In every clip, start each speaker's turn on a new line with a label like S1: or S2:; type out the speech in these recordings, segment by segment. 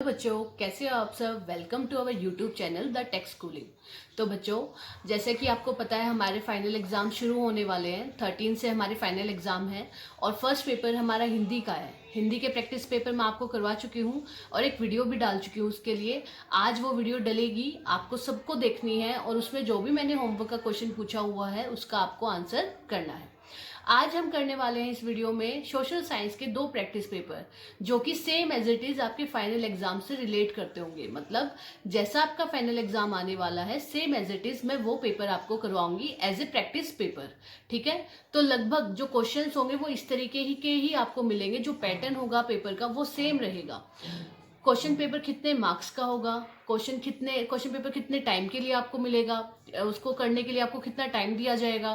S1: बच्चों, कैसे हो आप सब। Welcome to our YouTube channel the tech schooling. तो बच्चों, जैसे कि आपको पता है हमारे फाइनल एग्जाम शुरू होने वाले हैं। 13 से हमारे फाइनल एग्जाम है और फर्स्ट पेपर हमारा हिंदी का है। हिंदी के प्रैक्टिस पेपर मैं आपको करवा चुकी हूँ और एक वीडियो भी डाल चुकी हूँ उसके लिए। आज वो वीडियो डलेगी, आपको सबको देखनी है और उसमें जो भी मैंने होमवर्क का क्वेश्चन पूछा हुआ है उसका आपको आंसर करना है। आज हम करने वाले हैं इस वीडियो में सोशल साइंस के 2 प्रैक्टिस पेपर, जो कि सेम एज इट इज आपके फाइनल एग्जाम से रिलेट करते होंगे। मतलब जैसा आपका फाइनल एग्जाम आने वाला है सेम एज इट इज मैं वो पेपर आपको करवाऊंगी एज ए प्रैक्टिस पेपर। ठीक है, तो लगभग जो क्वेश्चंस होंगे वो इस तरीके के ही आपको मिलेंगे। जो पैटर्न होगा पेपर का वो सेम रहेगा। क्वेश्चन पेपर कितने मार्क्स का होगा, क्वेश्चन पेपर कितने टाइम के लिए आपको मिलेगा, उसको करने के लिए आपको कितना टाइम दिया जाएगा,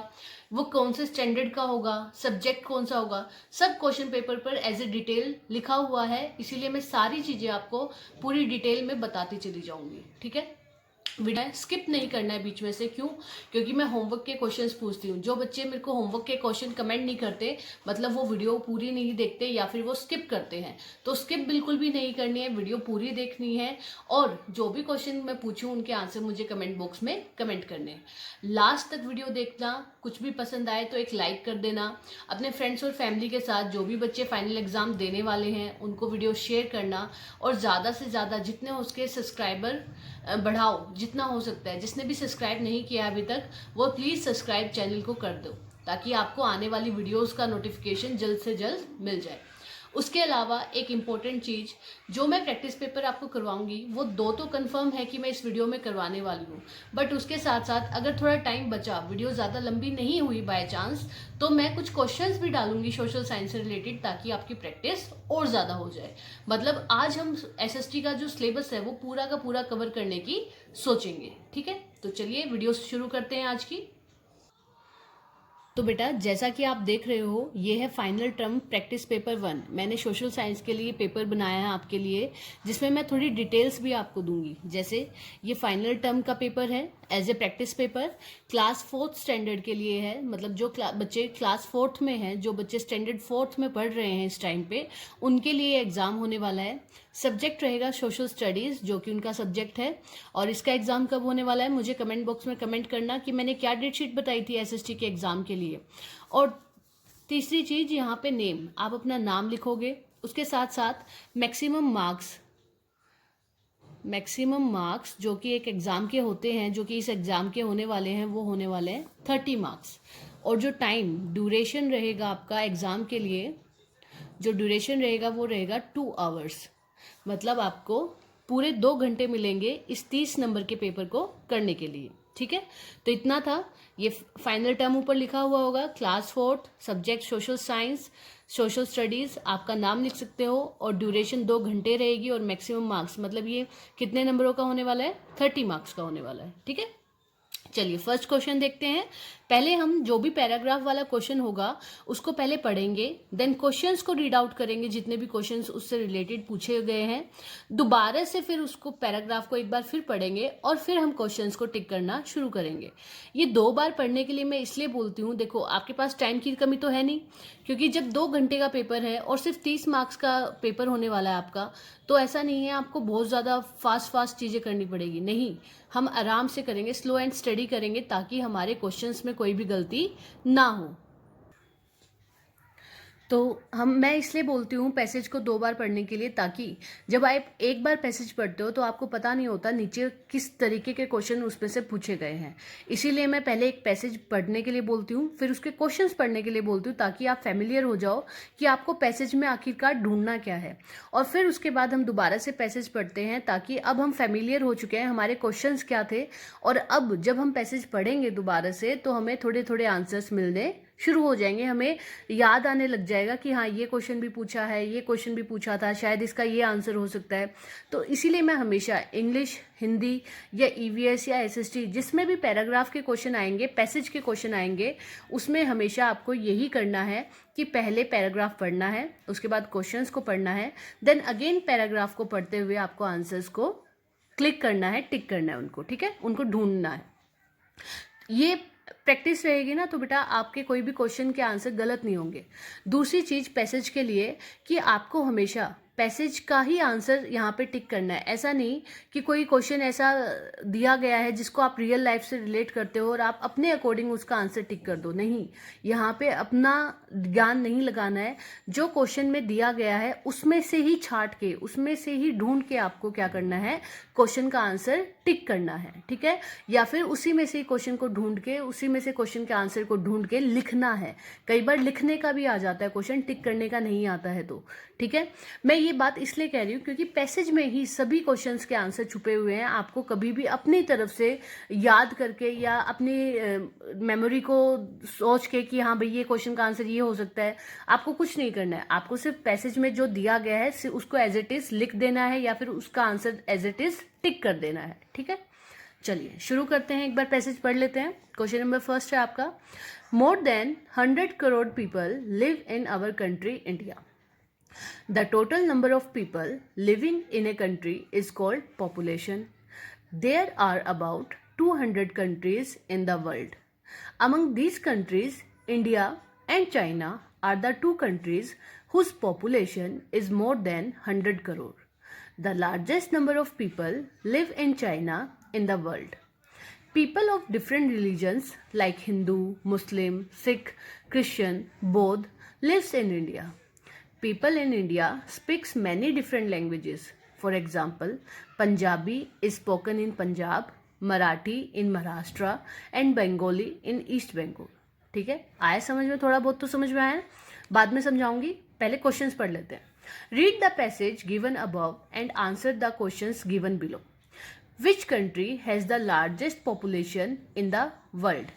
S1: वो कौन से स्टैंडर्ड का होगा, सब्जेक्ट कौन सा होगा, सब क्वेश्चन पेपर पर एज ए डिटेल लिखा हुआ है। इसीलिए मैं सारी चीजें आपको पूरी डिटेल में बताती चली जाऊंगी। ठीक है, वीडियो स्किप नहीं करना है बीच में से। क्यों? क्योंकि मैं होमवर्क के क्वेश्चंस पूछती हूँ। जो बच्चे मेरे को होमवर्क के क्वेश्चन कमेंट नहीं करते, मतलब वो वीडियो पूरी नहीं देखते या फिर वो स्किप करते हैं, तो स्किप बिल्कुल भी नहीं करनी है, वीडियो पूरी देखनी है। और जो भी क्वेश्चन मैं पूछूं उनके आंसर मुझे कमेंट बॉक्स में कमेंट करने हैं। लास्ट तक वीडियो देखना, कुछ भी पसंद आए तो एक लाइक कर देना। अपने फ्रेंड्स और फैमिली के साथ जो भी बच्चे फाइनल एग्जाम देने वाले हैं उनको वीडियो शेयर करना। और ज़्यादा से ज़्यादा जितने हो उसके सब्सक्राइबर बढ़ाओ जितना हो सकता है। जिसने भी सब्सक्राइब नहीं किया अभी तक वो प्लीज़ सब्सक्राइब चैनल को कर दो, ताकि आपको आने वाली वीडियोस का नोटिफिकेशन जल्द से जल्द मिल जाए। उसके अलावा एक इम्पॉर्टेंट चीज़, जो मैं प्रैक्टिस पेपर आपको करवाऊंगी वो 2 तो कंफर्म है कि मैं इस वीडियो में करवाने वाली हूँ। बट उसके साथ साथ अगर थोड़ा टाइम बचा, वीडियो ज़्यादा लंबी नहीं हुई बाय चांस, तो मैं कुछ क्वेश्चंस भी डालूंगी सोशल साइंस से रिलेटेड, ताकि आपकी प्रैक्टिस और ज़्यादा हो जाए। मतलब आज हम एसएसटी का जो सिलेबस है वो पूरा का पूरा कवर करने की सोचेंगे। ठीक है, तो चलिए वीडियो शुरू करते हैं आज की। तो बेटा, जैसा कि आप देख रहे हो ये है फाइनल टर्म प्रैक्टिस पेपर 1। मैंने सोशल साइंस के लिए पेपर बनाया है आपके लिए, जिसमें मैं थोड़ी डिटेल्स भी आपको दूंगी। जैसे ये फाइनल टर्म का पेपर है as a practice paper, class 4th standard के लिए है। मतलब जो बच्चे क्लास 4th में हैं, जो बच्चे स्टैंडर्ड 4th में पढ़ रहे हैं इस टाइम पे, उनके लिए एग्जाम होने वाला है। सब्जेक्ट रहेगा सोशल स्टडीज़, जो कि उनका सब्जेक्ट है। और इसका एग्जाम कब होने वाला है मुझे कमेंट बॉक्स में कमेंट करना कि मैंने क्या डेट शीट बताई थी एसएसटी के एग्जाम के लिए। और तीसरी चीज, यहाँ पे नेम, आप अपना नाम लिखोगे। उसके साथ साथ मैक्सिमम मार्क्स जो कि एक एग्जाम के होते हैं, जो कि इस एग्जाम के होने वाले हैं, वो होने वाले हैं 30 मार्क्स। और जो टाइम ड्यूरेशन रहेगा आपका एग्जाम के लिए, जो ड्यूरेशन रहेगा वो रहेगा 2 आवर्स। मतलब आपको पूरे 2 घंटे मिलेंगे इस 30 नंबर के पेपर को करने के लिए। ठीक है, तो इतना था। ये फाइनल टर्म ऊपर लिखा हुआ होगा, class 4th, subject social science, social studies, आपका नाम लिख सकते हो। और ड्यूरेशन 2 घंटे रहेगी और मैक्सिमम मार्क्स, मतलब ये कितने नंबरों का होने वाला है, 30 मार्क्स का होने वाला है। ठीक है, चलिए फर्स्ट क्वेश्चन देखते हैं। पहले हम जो भी पैराग्राफ वाला क्वेश्चन होगा उसको पहले पढ़ेंगे, देन क्वेश्चंस को रीड आउट करेंगे, जितने भी क्वेश्चंस उससे रिलेटेड पूछे गए हैं। दोबारा से फिर उसको पैराग्राफ को एक बार फिर पढ़ेंगे और फिर हम क्वेश्चंस को टिक करना शुरू करेंगे। ये 2 बार पढ़ने के लिए मैं इसलिए बोलती हूँ, देखो आपके पास टाइम की कमी तो है नहीं, क्योंकि जब 2 घंटे का पेपर है और सिर्फ 30 मार्क्स का पेपर होने वाला है आपका, तो ऐसा नहीं है आपको बहुत ज़्यादा फास्ट चीज़ें करनी पड़ेगी। नहीं, हम आराम से करेंगे, स्लो एंड स्टडी करेंगे, ताकि हमारे क्वेश्चंस में कोई भी गलती ना हो। तो मैं इसलिए बोलती हूँ पैसेज को 2 बार पढ़ने के लिए, ताकि जब आप एक बार पैसेज पढ़ते हो तो आपको पता नहीं होता नीचे किस तरीके के क्वेश्चन उसमें से पूछे गए हैं। इसीलिए मैं पहले एक पैसेज पढ़ने के लिए बोलती हूँ, फिर उसके क्वेश्चंस पढ़ने के लिए बोलती हूँ, ताकि आप फैमिलियर हो जाओ कि आपको पैसेज में आखिरकार ढूंढना क्या है। और फिर उसके बाद हम दोबारा से पैसेज पढ़ते हैं, ताकि अब हम फैमिलियर हो चुके हैं हमारे क्वेश्चंस क्या थे। और अब जब हम पैसेज पढ़ेंगे दोबारा से तो हमें थोड़े थोड़े आंसर्स मिलने शुरू हो जाएंगे, हमें याद आने लग जाएगा कि हाँ ये क्वेश्चन भी पूछा है, ये क्वेश्चन भी पूछा था, शायद इसका ये आंसर हो सकता है। तो इसीलिए मैं हमेशा इंग्लिश, हिंदी या ईवीएस या एसएसटी, जिसमें भी पैराग्राफ के क्वेश्चन आएंगे, पैसेज के क्वेश्चन आएंगे, उसमें हमेशा आपको यही करना है कि पहले पैराग्राफ पढ़ना है, उसके बाद क्वेश्चंस को पढ़ना है, देन अगेन पैराग्राफ को पढ़ते हुए आपको आंसर्स को क्लिक करना है, टिक करना है उनको। ठीक है, उनको ढूंढना है। ये प्रैक्टिस रहेगी ना, तो बेटा आपके कोई भी क्वेश्चन के आंसर गलत नहीं होंगे। दूसरी चीज पैसेज के लिए, कि आपको हमेशा पैसेज का ही आंसर यहाँ पे टिक करना है। ऐसा नहीं कि कोई क्वेश्चन ऐसा दिया गया है जिसको आप रियल लाइफ से रिलेट करते हो और आप अपने अकॉर्डिंग उसका आंसर टिक कर दो। नहीं, यहाँ पे अपना ज्ञान नहीं लगाना है। जो क्वेश्चन में दिया गया है उसमें से ही छांट के, उसमें से ही ढूंढ के आपको क्या करना है, क्वेश्चन का आंसर टिक करना है। ठीक है, या फिर उसी में से क्वेश्चन को ढूंढ के, उसी में से क्वेश्चन के आंसर को ढूंढ के लिखना है। कई बार लिखने का भी आ जाता है क्वेश्चन, टिक करने का नहीं आता है तो। ठीक है, मैं ये बात इसलिए कह रही हूँ क्योंकि पैसेज में ही सभी क्वेश्चंस के आंसर छुपे हुए हैं। आपको कभी भी अपनी तरफ से याद करके या अपनी मेमोरी को सोच के कि हाँ भाई ये क्वेश्चन का आंसर ये हो सकता है, आपको कुछ नहीं करना है। आपको सिर्फ पैसेज में जो दिया गया है उसको एज इट इज लिख देना है या फिर उसका answer as it is tick कर देना है। ठीक है, चलिए शुरू करते हैं। एक बार पैसेज पढ़ लेते हैं। क्वेश्चन नंबर फर्स्ट है आपका, more than 100 crore people live in our country India. The total number of people living in a country is called population. There are about 200 countries in the world. Among these countries, India and China are the two countries whose population is more than 100 crore. The largest number of people live in China in the world. People of different religions like Hindu, Muslim, Sikh, Christian, Bodh lives in India. People in India speaks many different languages. For example, Punjabi is spoken in Punjab, Marathi in Maharashtra and Bengali in East Bengal. ठीक है, आया समझ में? थोड़ा बहुत तो समझ में आया, बाद में समझाऊंगी। पहले क्वेश्चंस पढ़ लेते हैं। Read the passage given above and answer the questions given below. Which country has the largest population in the world?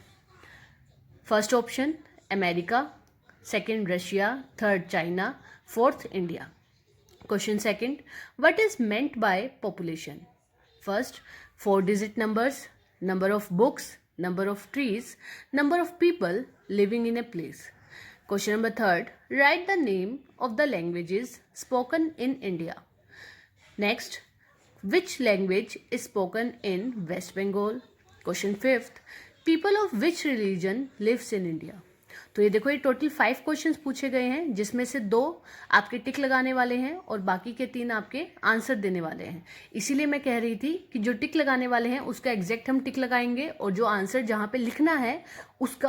S1: First option America, second Russia, third China, fourth India. Question second, what is meant by population? First, 4-digit numbers, number of books, number of trees, number of people living in a place. Question number third, write the name of the languages spoken in India. Next, which language is spoken in West Bengal? Question fifth, people of which religion lives in India? तो ये देखो, ये total 5 questions पूछे गए हैं जिसमें से 2 आपके टिक लगाने वाले हैं और बाकी के 3 आपके आंसर देने वाले हैं। इसीलिए मैं कह रही थी कि जो टिक लगाने वाले हैं उसका एग्जैक्ट हम टिक लगाएंगे और जो आंसर जहाँ पे लिखना है उसका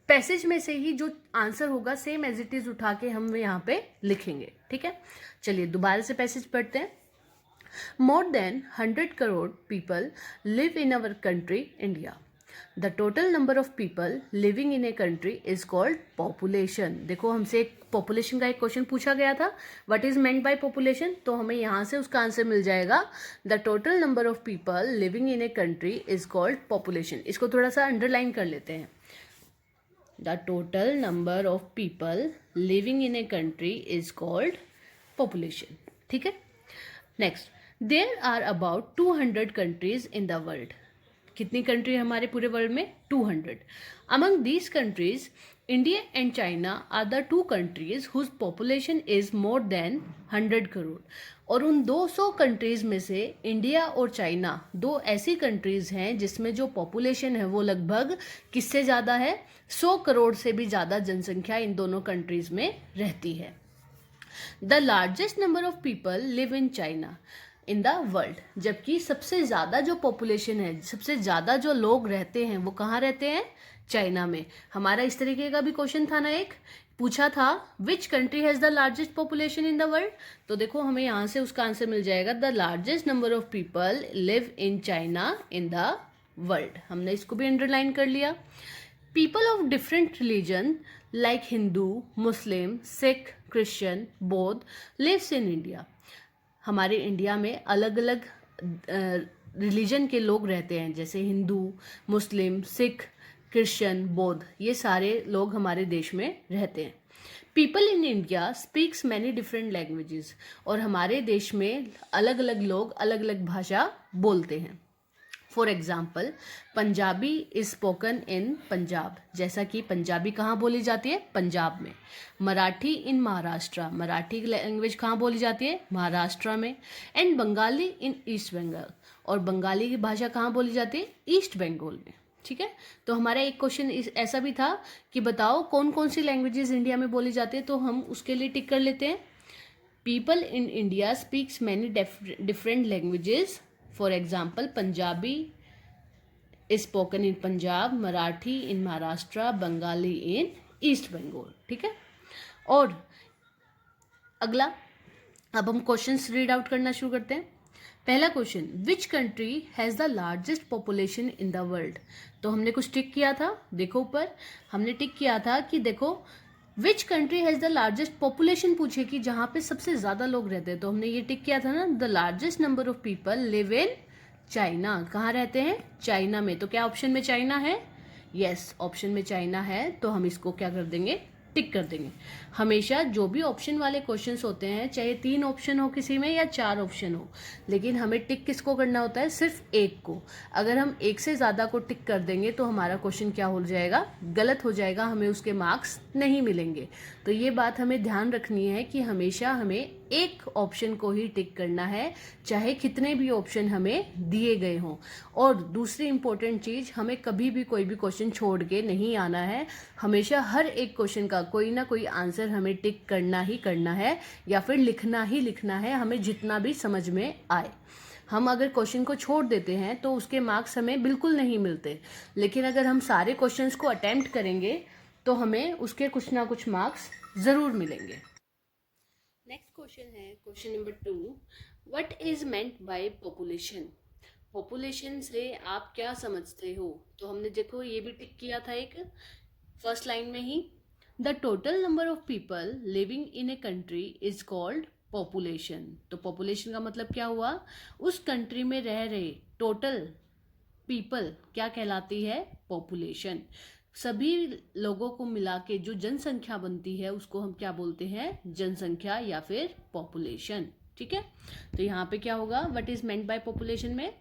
S1: पैसेज में से ही जो आंसर होगा सेम एज इट इज उठा के हम यहाँ पे लिखेंगे। ठीक है, चलिए दोबारा से पैसेज पढ़ते हैं। मोर than 100 crore people live in our country India. The total number of people living in a country is called population. देखो, हमसे एक population का एक क्वेश्चन पूछा गया था, what is meant by population, तो हमें यहाँ से उसका आंसर मिल जाएगा the total number of people living in a country is called population. इसको थोड़ा सा अंडरलाइन कर लेते हैं। The total number of people living in a country is called population. ठीक है, next, there are about 200 countries in the world. कितनी country हमारे पूरे वर्ल्ड में? 200. Among these countries India and China are the 2 countries whose population is more than 100 crore. और उन 200 countries में से इंडिया और चाइना 2 ऐसी कंट्रीज हैं जिसमें जो पॉपुलेशन है वो लगभग किससे ज़्यादा है? 100 करोड़ से भी ज़्यादा जनसंख्या इन दोनों कंट्रीज में रहती है। The largest number of people live in China in the world. जबकि सबसे ज़्यादा जो पॉपुलेशन है, सबसे ज़्यादा जो लोग रहते हैं वो कहाँ रहते हैं? चाइना में। हमारा इस तरीके का भी क्वेश्चन था ना, एक पूछा था which country has the largest population in the world. तो देखो, हमें यहाँ से उसका आंसर मिल जाएगा the largest number of people live in China in the world. हमने इसको भी अंडरलाइन कर लिया। People of different religion like Hindu, Muslim, Sikh, Christian, बौद्ध लिव्स इन इंडिया। हमारे इंडिया में अलग अलग रिलीजन के लोग रहते हैं, जैसे हिंदू, मुस्लिम, सिख, क्रिश्चियन, बौद्ध, ये सारे लोग हमारे देश में रहते हैं। People in India speaks many different languages. और हमारे देश में अलग अलग लोग अलग अलग भाषा बोलते हैं। For example, Punjabi is spoken in Punjab, जैसा कि पंजाबी कहाँ बोली जाती है? पंजाब में। मराठी इन महाराष्ट्र, मराठी लैंग्वेज कहाँ बोली जाती है? महाराष्ट्र में। And Bengali in east Bengal, और बंगाली की भाषा कहाँ बोली जाती है? ईस्ट बंगाल में। ठीक है, तो हमारा एक क्वेश्चन ऐसा भी था कि बताओ कौन कौन सी लैंग्वेजेस इंडिया में बोली जाती है, तो हम उसके लिए टिक कर लेते हैं। People in India speaks many different languages, for example Punjabi is spoken in Punjab, Marathi in Maharashtra, Bengali in east Bengal. ठीक है, और अगला अब हम क्वेश्चंस रीड आउट करना शुरू करते हैं। पहला question, which country has the largest population in the world. तो हमने कुछ टिक किया था, देखो ऊपर हमने टिक किया था कि देखो which country has the largest population पूछे कि जहाँ पे सबसे ज़्यादा लोग रहते हैं, तो हमने ये टिक किया था ना, the largest number of people live in China. कहाँ रहते हैं? चाइना में। तो क्या ऑप्शन में चाइना है? यस, ऑप्शन में चाइना है, तो हम इसको क्या कर देंगे? टिक कर देंगे। हमेशा जो भी ऑप्शन वाले क्वेश्चंस होते हैं, चाहे 3 ऑप्शन हो किसी में या 4 ऑप्शन हो, लेकिन हमें टिक किसको करना होता है? सिर्फ एक को। अगर हम एक से ज़्यादा को टिक कर देंगे तो हमारा क्वेश्चन क्या हो जाएगा? गलत हो जाएगा, हमें उसके मार्क्स नहीं मिलेंगे। तो ये बात हमें ध्यान रखनी है कि हमेशा हमें एक ऑप्शन को ही टिक करना है, चाहे कितने भी ऑप्शन हमें दिए गए हों। और दूसरी इंपॉर्टेंट चीज़, हमें कभी भी कोई भी क्वेश्चन छोड़ के नहीं आना है। हमेशा हर एक क्वेश्चन का कोई ना कोई आंसर हमें टिक करना ही करना है, या फिर लिखना ही लिखना है, हमें जितना भी समझ में आए। हम अगर क्वेश्चन को छोड़ देते हैं तो उसके मार्क्स हमें बिल्कुल नहीं मिलते, लेकिन अगर हम सारे क्वेश्चंस को अटेम्प्ट करेंगे तो हमें उसके कुछ ना कुछ मार्क्स ज़रूर मिलेंगे। नेक्स्ट क्वेश्चन है question number 2, what is meant by population. Population से आप क्या समझते हो? तो हमने देखो ये भी टिक किया था एक फर्स्ट लाइन में ही, the total number of people living in a country is called population. तो पॉपुलेशन का मतलब क्या हुआ? उस कंट्री में रह रहे टोटल पीपल क्या कहलाती है? पॉपुलेशन। सभी लोगों को मिला के जो जनसंख्या बनती है उसको हम क्या बोलते हैं? जनसंख्या या फिर पॉपुलेशन। ठीक है, तो यहाँ पे क्या होगा? What is meant by population में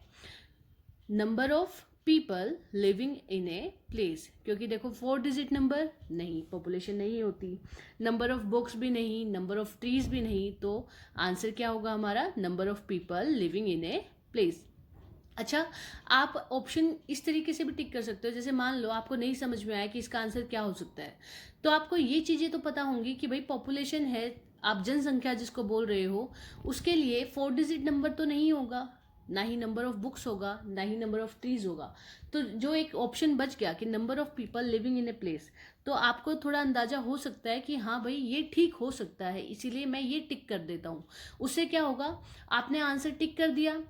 S1: number of people living in a place, क्योंकि देखो 4 डिजिट नंबर नहीं, पॉपुलेशन नहीं होती, नंबर ऑफ बुक्स भी नहीं, नंबर ऑफ ट्रीज भी नहीं, तो आंसर क्या होगा हमारा? Number of people living in a place. अच्छा, आप ऑप्शन इस तरीके से भी टिक कर सकते हो, जैसे मान लो आपको नहीं समझ में आया कि इसका आंसर क्या हो सकता है, तो आपको ये चीज़ें तो पता होंगी कि भाई पॉपुलेशन है, आप जनसंख्या जिसको बोल रहे हो, उसके लिए 4 डिजिट नंबर तो नहीं होगा, ना ही नंबर ऑफ बुक्स होगा, ना ही नंबर ऑफ ट्रीज होगा। तो जो एक ऑप्शन बच गया कि number of people living in a place, तो आपको थोड़ा अंदाजा हो सकता है कि हाँ भाई ये ठीक हो सकता है, इसीलिए मैं ये टिक कर देता हूँ। उससे क्या होगा? आपने आंसर टिक कर दिया,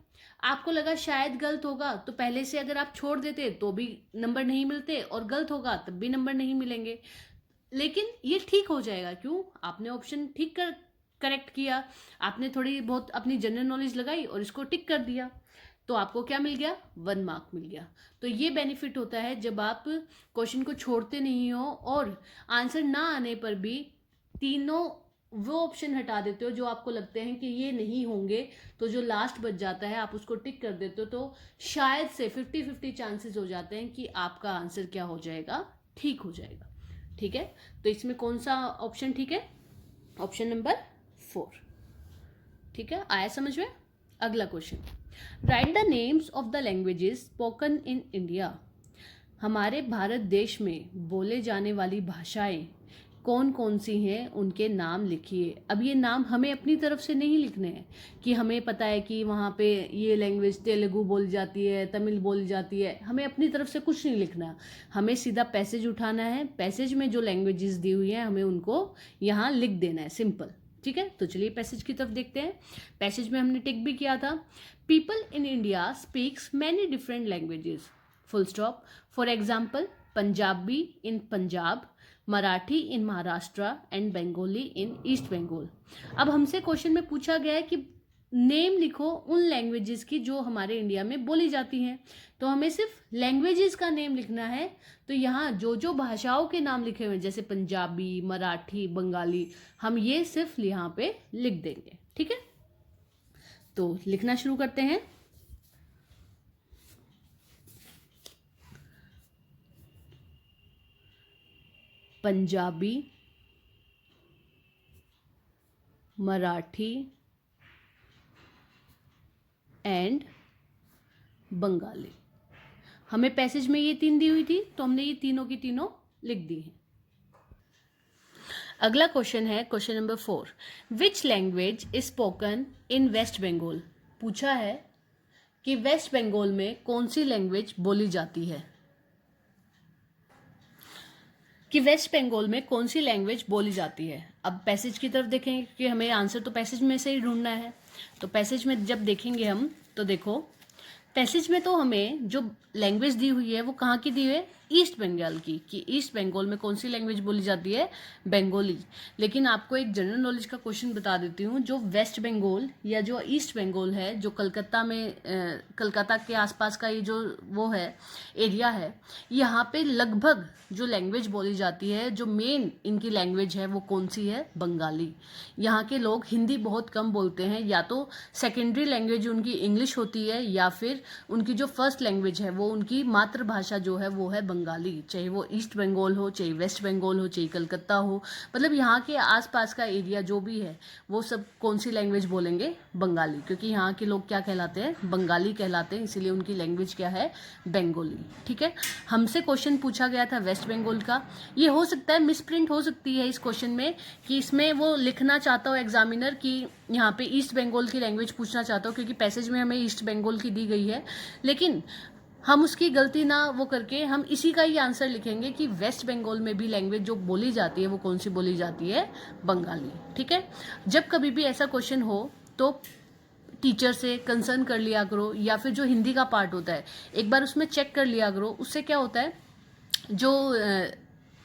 S1: आपको लगा शायद गलत होगा, तो पहले से अगर आप छोड़ देते तो भी नंबर नहीं मिलते, और गलत होगा तब भी नंबर नहीं मिलेंगे, लेकिन ये ठीक हो जाएगा। क्यों? आपने ऑप्शन ठीक कर करेक्ट किया, आपने थोड़ी बहुत अपनी जनरल नॉलेज लगाई और इसको टिक कर दिया, तो आपको क्या मिल गया? 1 मार्क मिल गया। तो ये बेनिफिट होता है जब आप क्वेश्चन को छोड़ते नहीं हो और आंसर ना आने पर भी तीनों वो ऑप्शन हटा देते हो जो आपको लगते हैं कि ये नहीं होंगे, तो जो लास्ट बच जाता है आप उसको टिक कर देते हो, तो शायद से 50-50 चांसेस हो जाते हैं कि आपका आंसर क्या हो जाएगा? ठीक हो जाएगा। ठीक है, तो इसमें कौन सा ऑप्शन ठीक है? Option number 4। ठीक है, आया समझ में? अगला question, right the names of the languages spoken in India. हमारे भारत देश में बोले जाने वाली भाषाएं कौन कौन सी हैं, उनके नाम लिखिए। अब ये नाम हमें अपनी तरफ से नहीं लिखने हैं कि हमें पता है कि वहाँ पे ये लैंग्वेज तेलुगु बोली जाती है, तमिल बोली जाती है, हमें अपनी तरफ से कुछ नहीं लिखना। हमें सीधा पैसेज उठाना है, पैसेज में जो लैंग्वेजेस दी हुई हैं हमें उनको यहाँ लिख देना है, सिंपल। ठीक है, तो चलिए पैसेज की तरफ देखते हैं। पैसेज में हमने टिक भी किया था, people in India speaks many different languages, full stop. For example, Punjabi in Punjab, Marathi in Maharashtra and Bengali in east Bengal. अब हमसे क्वेश्चन में पूछा गया है कि नेम लिखो उन लैंग्वेजेस की जो हमारे इंडिया में बोली जाती हैं, तो हमें सिर्फ लैंग्वेजेस का नेम लिखना है। तो यहाँ जो जो भाषाओं के नाम लिखे हुए हैं, जैसे पंजाबी, मराठी, बंगाली, हम ये सिर्फ यहाँ पे लिख देंगे। ठीक है, तो लिखना शुरू करते हैं। पंजाबी, मराठी एंड बंगाली। हमें पैसेज में ये 3 दी हुई थी, तो हमने ये तीनों की तीनों लिख दी हैं। अगला क्वेश्चन है question number 4, which language is spoken in west Bengal. पूछा है कि वेस्ट बंगाल में कौन सी लैंग्वेज बोली जाती है, कि वेस्ट बंगाल में कौन सी लैंग्वेज बोली जाती है। अब पैसेज की तरफ देखेंगे कि हमें आंसर तो पैसेज में से ही ढूंढना है। तो पैसेज में जब देखेंगे हम तो देखो, पैसेज में तो हमें जो लैंग्वेज दी हुई है वो कहाँ की दी हुई है, ईस्ट बंगाल की, कि ईस्ट बंगाल में कौन सी लैंग्वेज बोली जाती है, बंगाली। लेकिन आपको एक जनरल नॉलेज का क्वेश्चन बता देती हूँ, जो वेस्ट बंगाल या जो ईस्ट बंगाल है, जो कलकत्ता में कलकत्ता के आसपास का ये जो वो है एरिया है, यहाँ पे लगभग जो लैंग्वेज बोली जाती है, जो मेन इनकी लैंग्वेज है वो कौन सी है, बंगाली। यहाँ के लोग हिंदी बहुत कम बोलते हैं, या तो सेकेंडरी लैंग्वेज उनकी इंग्लिश होती है या फिर उनकी जो फर्स्ट लैंग्वेज है वो उनकी मातृभाषा जो है वो है बंगाली। चाहे वो ईस्ट बंगाल हो, चाहे वेस्ट बंगाल हो, चाहे कलकत्ता हो, मतलब यहाँ के आसपास का एरिया जो भी है वो सब कौन सी लैंग्वेज बोलेंगे, बंगाली। क्योंकि यहाँ के लोग क्या कहलाते हैं, बंगाली कहलाते हैं, इसीलिए उनकी लैंग्वेज क्या है, बंगाली। ठीक है, हमसे क्वेश्चन पूछा गया था वेस्ट बंगाल का। ये हो सकता है मिसप्रिंट हो सकती है इस क्वेश्चन में, कि इसमें वो लिखना चाहता हो एग्जामिनर कि यहाँ पे ईस्ट बंगाल की लैंग्वेज पूछना चाहता हो, क्योंकि पैसेज में हमें ईस्ट बंगाल की दी गई है। लेकिन हम उसकी गलती ना वो करके हम इसी का ही आंसर लिखेंगे कि वेस्ट बंगाल में भी लैंग्वेज जो बोली जाती है वो कौन सी बोली जाती है, बंगाली। ठीक है, जब कभी भी ऐसा क्वेश्चन हो तो टीचर से कंसर्न कर लिया करो, या फिर जो हिंदी का पार्ट होता है एक बार उसमें चेक कर लिया करो। उससे क्या होता है, जो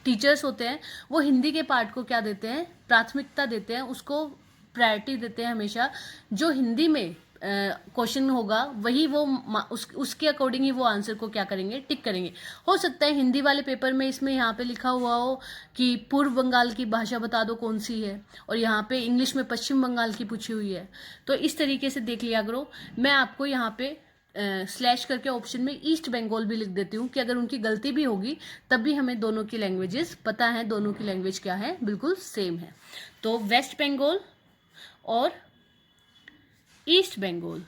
S1: टीचर्स होते हैं वो हिंदी के पार्ट को क्या देते हैं, प्राथमिकता देते हैं, उसको प्रायोरिटी देते हैं हमेशा। जो हिंदी में क्वेश्चन होगा वही वो उसके अकॉर्डिंग ही वो आंसर को क्या करेंगे, टिक करेंगे। हो सकता है हिंदी वाले पेपर में इसमें यहाँ पे लिखा हुआ हो कि पूर्व बंगाल की भाषा बता दो कौन सी है, और यहाँ पे इंग्लिश में पश्चिम बंगाल की पूछी हुई है। तो इस तरीके से देख लिया करो। मैं आपको यहाँ पे स्लैश करके ऑप्शन में ईस्ट बंगाल भी लिख देती हूँ, कि अगर उनकी गलती भी होगी तब भी हमें दोनों की लैंग्वेजेस पता है, दोनों की लैंग्वेज क्या है, बिल्कुल सेम है। तो वेस्ट बंगाल और ईस्ट बंगाल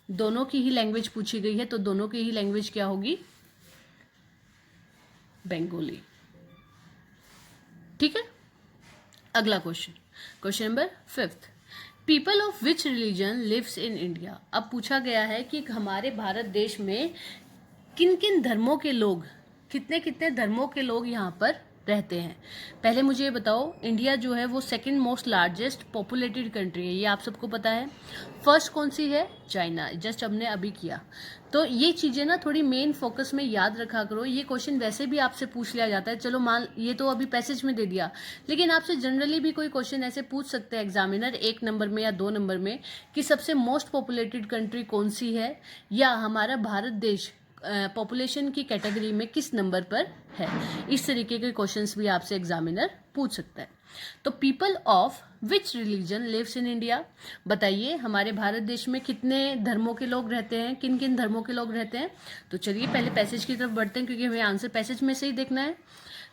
S1: दोनों की ही लैंग्वेज पूछी गई है, तो दोनों की ही लैंग्वेज क्या होगी, बंगाली। ठीक है, अगला question, question number 5, people of which religion lives in India. अब पूछा गया है कि हमारे भारत देश में किन किन धर्मों के लोग, कितने कितने धर्मों के लोग यहाँ पर रहते हैं। पहले मुझे ये बताओ, इंडिया जो है वो second most largest populated country है, ये आप सबको पता है। फर्स्ट कौन सी है, चाइना, जस्ट हमने अभी किया। तो ये चीज़ें ना थोड़ी मेन फोकस में याद रखा करो। ये क्वेश्चन वैसे भी आपसे पूछ लिया जाता है, चलो मान ये तो अभी पैसेज में दे दिया, लेकिन आपसे जनरली भी कोई क्वेश्चन ऐसे पूछ सकते हैं एग्जामिनर 1 नंबर में या 2 नंबर में, कि सबसे मोस्ट पॉपुलेटेड कंट्री कौन सी है, या हमारा भारत देश पॉपुलेशन की कैटेगरी में किस नंबर पर है। इस तरीके के क्वेश्चंस भी आपसे एग्जामिनर पूछ सकता है। तो people of which religion lives in India, बताइए हमारे भारत देश में कितने धर्मों के लोग रहते हैं, किन किन धर्मों के लोग रहते हैं। तो चलिए पहले पैसेज की तरफ बढ़ते हैं, क्योंकि हमें आंसर पैसेज में से ही देखना है।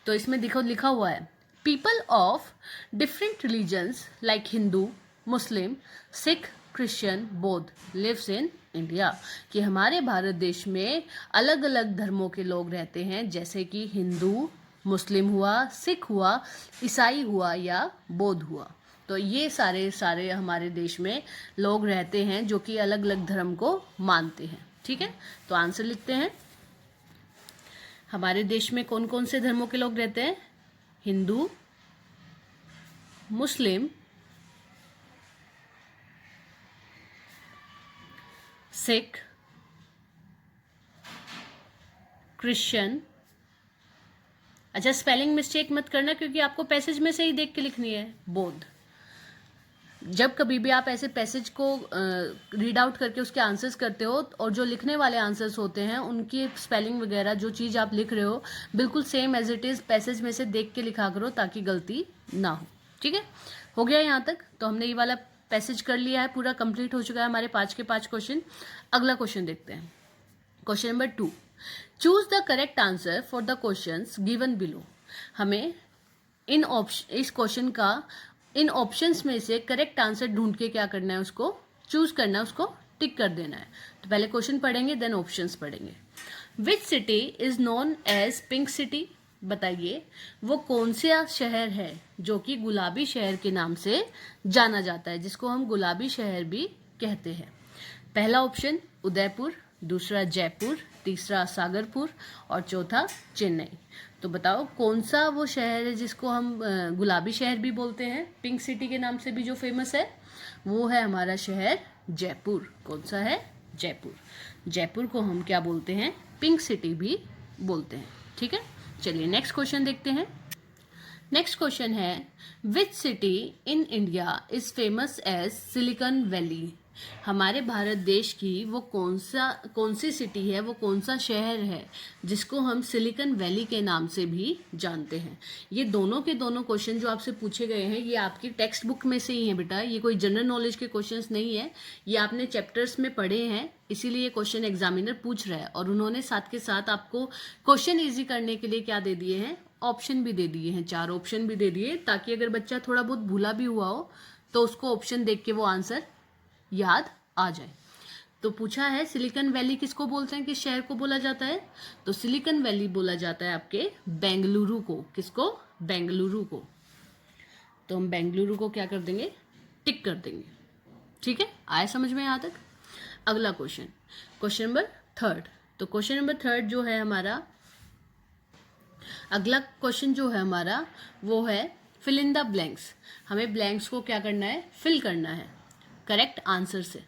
S1: तो इसमें देखो लिखा हुआ है, people of different religions like Hindu, Muslim, Sikh, Christian, बौद्ध लिव्स इन इंडिया, कि हमारे भारत देश में अलग अलग धर्मों के लोग रहते हैं, जैसे कि हिंदू, मुस्लिम हुआ, सिख हुआ, ईसाई हुआ या बौद्ध हुआ। तो ये सारे हमारे देश में लोग रहते हैं जो कि अलग अलग धर्म को मानते हैं। ठीक है, तो आंसर लिखते हैं, हमारे देश में कौन कौन से धर्मों के लोग रहते हैं, हिंदू, मुस्लिम, सिख, क्रिश्चियन। अच्छा, स्पेलिंग मिस्टेक मत करना, क्योंकि आपको पैसेज में से ही देख के लिखनी है, बौद्ध। जब कभी भी आप ऐसे पैसेज को रीड आउट करके उसके आंसर्स करते हो, और जो लिखने वाले आंसर्स होते हैं उनकी स्पेलिंग वगैरह जो चीज़ आप लिख रहे हो बिल्कुल same as it is passage में से देख के लिखा करो, ताकि गलती ना हो। ठीक है, हो गया यहाँ तक। तो हमने ये वाला पैसेज कर लिया है, पूरा कंप्लीट हो चुका है हमारे 5 के 5 क्वेश्चन। अगला क्वेश्चन देखते हैं, question number 2, choose the correct answer for the questions given below. हमें इस क्वेश्चन का इन ऑप्शंस में से करेक्ट आंसर ढूंढ के क्या करना है, उसको चूज करना है, उसको टिक कर देना है। तो पहले क्वेश्चन पढ़ेंगे, देन ऑप्शंस पढ़ेंगे। Which city is known as pink city, बताइए वो कौन सा शहर है जो कि गुलाबी शहर के नाम से जाना जाता है, जिसको हम गुलाबी शहर भी कहते हैं। पहला ऑप्शन उदयपुर, दूसरा जयपुर, तीसरा सागरपुर और चौथा चेन्नई। तो बताओ कौन सा वो शहर है जिसको हम गुलाबी शहर भी बोलते हैं, पिंक सिटी के नाम से भी जो फेमस है, वो है हमारा शहर जयपुर। कौन सा है? जयपुर। जयपुर को हम क्या बोलते हैं? पिंक सिटी भी बोलते हैं। ठीक है, चलिए नेक्स्ट क्वेश्चन देखते हैं। नेक्स्ट क्वेश्चन है which city in India is famous as Silicon Valley. हमारे भारत देश की वो कौन सी सिटी है, वो कौन सा शहर है जिसको हम सिलिकॉन वैली के नाम से भी जानते हैं। ये दोनों के दोनों क्वेश्चन जो आपसे पूछे गए हैं ये आपकी टेक्स्ट बुक में से ही है बेटा, ये कोई जनरल नॉलेज के क्वेश्चंस नहीं है, ये आपने चैप्टर्स में पढ़े हैं, इसीलिए क्वेश्चन एग्जामिनर पूछ रहा है। और उन्होंने साथ के साथ आपको क्वेश्चन ईजी करने के लिए क्या दे दिए हैं? ऑप्शन भी दे दिए हैं, 4 ऑप्शन भी दे दिए, ताकि अगर बच्चा थोड़ा बहुत भूला भी हुआ हो तो उसको ऑप्शन देख के वो आंसर याद आ जाए। तो पूछा है सिलिकॉन वैली किसको बोलते हैं, किस शहर को बोला जाता है? तो सिलिकॉन वैली बोला जाता है आपके बेंगलुरु को। किसको? बेंगलुरु को। तो हम बेंगलुरु को क्या कर देंगे? टिक कर देंगे। ठीक है, आए समझ में यहाँ तक? अगला क्वेश्चन, क्वेश्चन नंबर 3। तो क्वेश्चन नंबर 3 जो है हमारा, अगला क्वेश्चन जो है हमारा वो है फिल इन द ब्लैंक्स। हमें ब्लैंक्स को क्या करना है? फिल करना है करेक्ट आंसर से।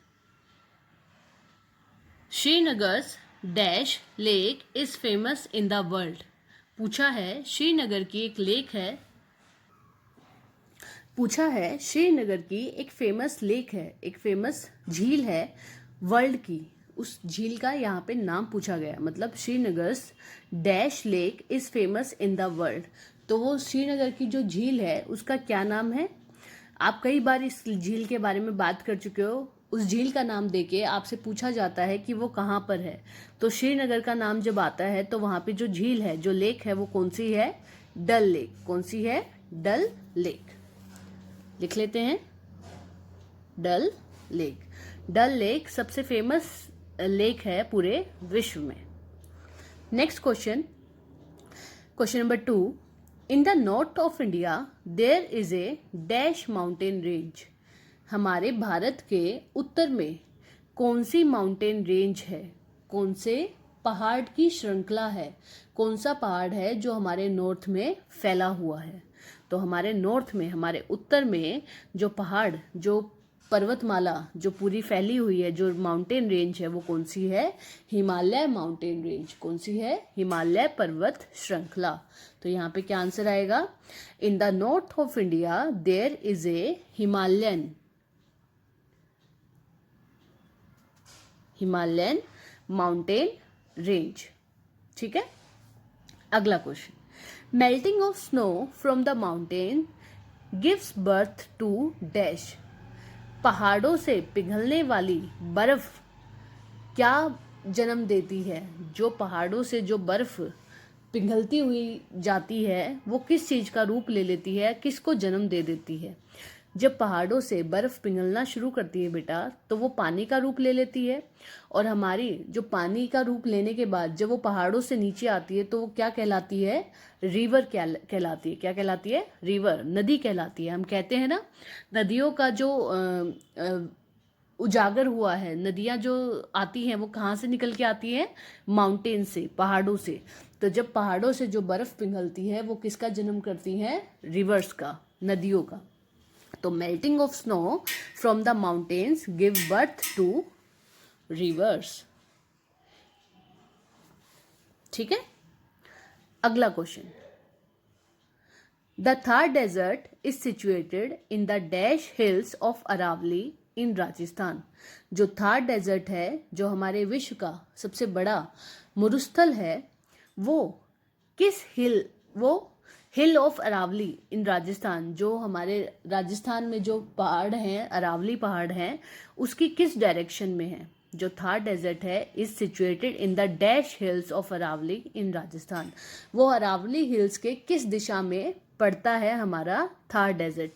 S1: Srinagar's dash lake is famous in the world. पूछा है श्रीनगर की एक लेक है, पूछा है श्रीनगर की एक फेमस लेक है, एक फेमस झील है वर्ल्ड की, उस झील का यहाँ पे नाम पूछा गया। मतलब Srinagar's dash lake is famous in the world, तो वो श्रीनगर की जो झील है उसका क्या नाम है? आप कई बार इस झील के बारे में बात कर चुके हो। उस झील का नाम देके आपसे पूछा जाता है कि वो कहाँ पर है। तो श्रीनगर का नाम जब आता है तो वहाँ पे जो झील है, जो लेक है, वो कौन सी है? डल लेक। कौन सी है? डल लेक। लिख लेते हैं, डल लेक। डल लेक सबसे फेमस लेक है पूरे विश्व में। Next question, question number 2। In the north of India there is a dash mountain range. हमारे भारत के उत्तर में कौन सी माउंटेन रेंज है? कौन से पहाड़ की श्रृंखला है? कौन सा पहाड़ है जो हमारे नॉर्थ में फैला हुआ है? तो हमारे नॉर्थ में, हमारे उत्तर में जो पहाड़, जो पर्वतमाला जो पूरी फैली हुई है, जो माउंटेन रेंज है, वो कौन सी है? Himalaya mountain range. कौन सी है? हिमालय पर्वत श्रृंखला। तो यहाँ पे क्या आंसर आएगा? In the north of India there is a Himalayan mountain range. ठीक है, अगला question, melting of snow from the mountain gives birth to dash. पहाड़ों से पिघलने वाली बर्फ क्या जन्म देती है? जो पहाड़ों से जो बर्फ पिघलती हुई जाती है वो किस चीज का रूप ले लेती है, किसको जन्म दे देती है? जब पहाड़ों से बर्फ पिघलना शुरू करती है बेटा तो वो पानी का रूप ले लेती है, और हमारी जो पानी का रूप लेने के बाद जब वो पहाड़ों से नीचे आती है तो वो क्या कहलाती है? रिवर कहलाती है। क्या कहलाती है? रिवर, नदी कहलाती है। हम कहते हैं ना, नदियों का जो उजागर हुआ है, नदियाँ जो आती हैं वो कहाँ से निकल के आती हैं? माउंटेन से, पहाड़ों से। तो जब पहाड़ों से जो बर्फ पिघलती है वो किसका जन्म करती हैं? रिवर्स का, नदियों का। तो melting of snow from the mountains give birth to rivers. ठीक है, अगला question, the Thar desert is situated in the dash hills of Aravalli in Rajasthan. जो थार डेजर्ट है, जो हमारे विश्व का सबसे बड़ा मरुस्थल है, वो किस हिल ऑफ अरावली इन राजस्थान, जो हमारे राजस्थान में जो पहाड़ हैं, अरावली पहाड़ हैं, उसकी किस डायरेक्शन में है? जो थार डेजर्ट है is situated in the dash hills of Aravalli in Rajasthan. वो अरावली हिल्स के किस दिशा में पड़ता है हमारा थार डेजर्ट?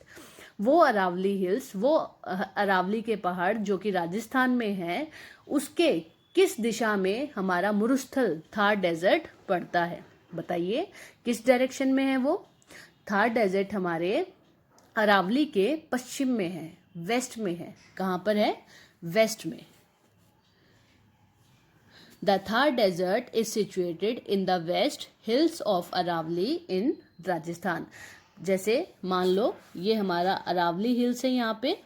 S1: वो अरावली हिल्स, वो अरावली के पहाड़ जो कि राजस्थान में है, उसके किस दिशा में हमारा मरुस्थल थार डेजर्ट पड़ता है? बताइए किस डायरेक्शन में है वो? थार डेजर्ट हमारे अरावली के पश्चिम में है, वेस्ट में है। कहाँ पर है? वेस्ट में। The Thar desert is situated in the west hills of Aravalli in Rajasthan. जैसे मान लो ये हमारा अरावली हिल्स है, यहाँ पे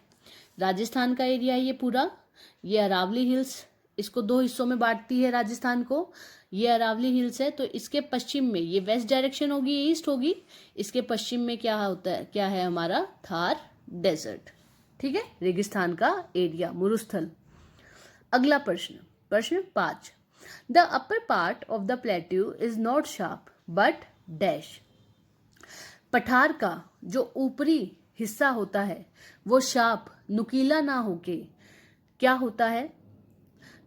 S1: राजस्थान का एरिया है ये पूरा। ये अरावली हिल्स इसको दो हिस्सों में बांटती है राजस्थान को। ये अरावली हिल्स है, तो इसके पश्चिम में, ये वेस्ट डायरेक्शन होगी, ये ईस्ट होगी, इसके पश्चिम में क्या होता है, क्या है हमारा? थार डेजर्ट। ठीक है, रेगिस्तान का एरिया, मुरुस्थल। अगला प्रश्न, प्रश्न 5। The upper part of the plateau is not sharp but dash. पठार का जो ऊपरी हिस्सा होता है वो शार्प, नुकीला ना होके क्या होता है?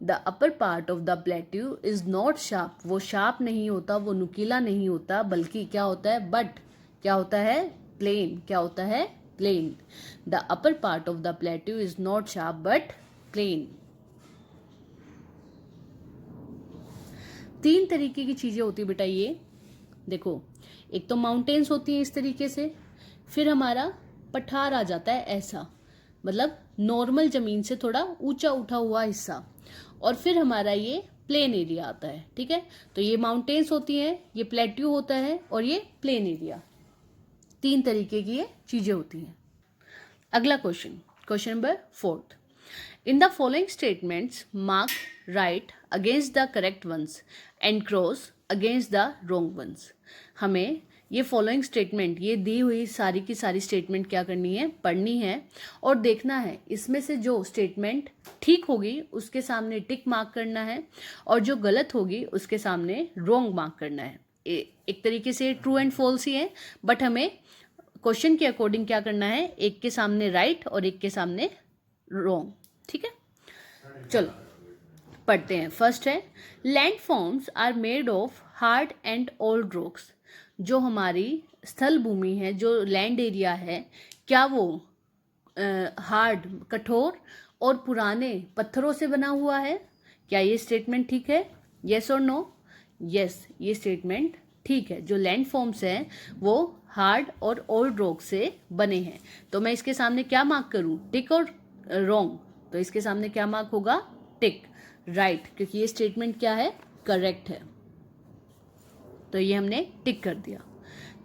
S1: The upper part of the plateau is not sharp, वो शार्प नहीं होता, वो नुकीला नहीं होता, बल्कि क्या होता है? बट क्या होता है? प्लेन। क्या होता है? Plain. The upper part of the plateau is not sharp but plain. 3 तरीके की चीजें होती है बेटा ये। देखो, एक तो माउंटेन्स होती हैं इस तरीके से, फिर हमारा पठार आ जाता है ऐसा, मतलब नॉर्मल जमीन से थोड़ा ऊंचा उठा हुआ हिस्सा, और फिर हमारा ये प्लेन एरिया आता है। ठीक है, तो ये माउंटेन्स होती हैं, ये प्लेट्यू होता है, और ये प्लेन एरिया। 3 तरीके की ये चीजें होती हैं। अगला question, question number 4। In the following statements mark right against the correct ones and cross against the wrong ones. हमें ये फॉलोइंग स्टेटमेंट, ये दी हुई सारी की सारी स्टेटमेंट क्या करनी है? पढ़नी है, और देखना है इसमें से जो स्टेटमेंट ठीक होगी उसके सामने टिक मार्क करना है, और जो गलत होगी उसके सामने रॉन्ग मार्क करना है। एक तरीके से ट्रू एंड फॉल्स ही है, बट हमें क्वेश्चन के अकॉर्डिंग क्या करना है? एक के सामने राइट और एक के सामने रॉन्ग। ठीक है, चलो पढ़ते हैं। फर्स्ट है, land forms are made of hard and old rocks. जो हमारी स्थल भूमि है, जो लैंड एरिया है, क्या वो हार्ड, कठोर और पुराने पत्थरों से बना हुआ है? क्या ये स्टेटमेंट ठीक है? येस और नो? यस, ये स्टेटमेंट ठीक है। जो लैंड फॉर्म्स हैं वो हार्ड और ओल्ड रॉक से बने हैं। तो मैं इसके सामने क्या मार्क करूं? टिक और रॉन्ग? तो इसके सामने क्या मार्क होगा? टिक, राइट, क्योंकि ये स्टेटमेंट क्या है? करेक्ट है। तो ये हमने टिक कर दिया।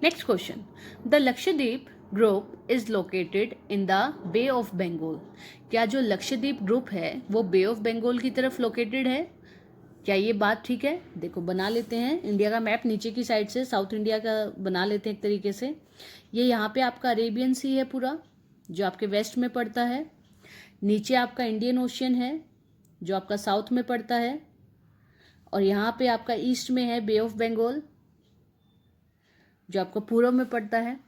S1: Next question, the Lakshadweep group is located in the bay of Bengal. क्या जो लक्षद्वीप ग्रुप है वो बे ऑफ बंगाल की तरफ लोकेटेड है? क्या ये बात ठीक है? देखो बना लेते हैं इंडिया का मैप, नीचे की साइड से साउथ इंडिया का बना लेते हैं एक तरीके से। ये यहाँ पे आपका अरेबियन सी है पूरा, जो आपके वेस्ट में पड़ता है। नीचे आपका इंडियन ओशियन है जो आपका साउथ में पड़ता है, और यहाँ पे आपका ईस्ट में है बे ऑफ बंगाल जो आपका पूर्व में पड़ता है।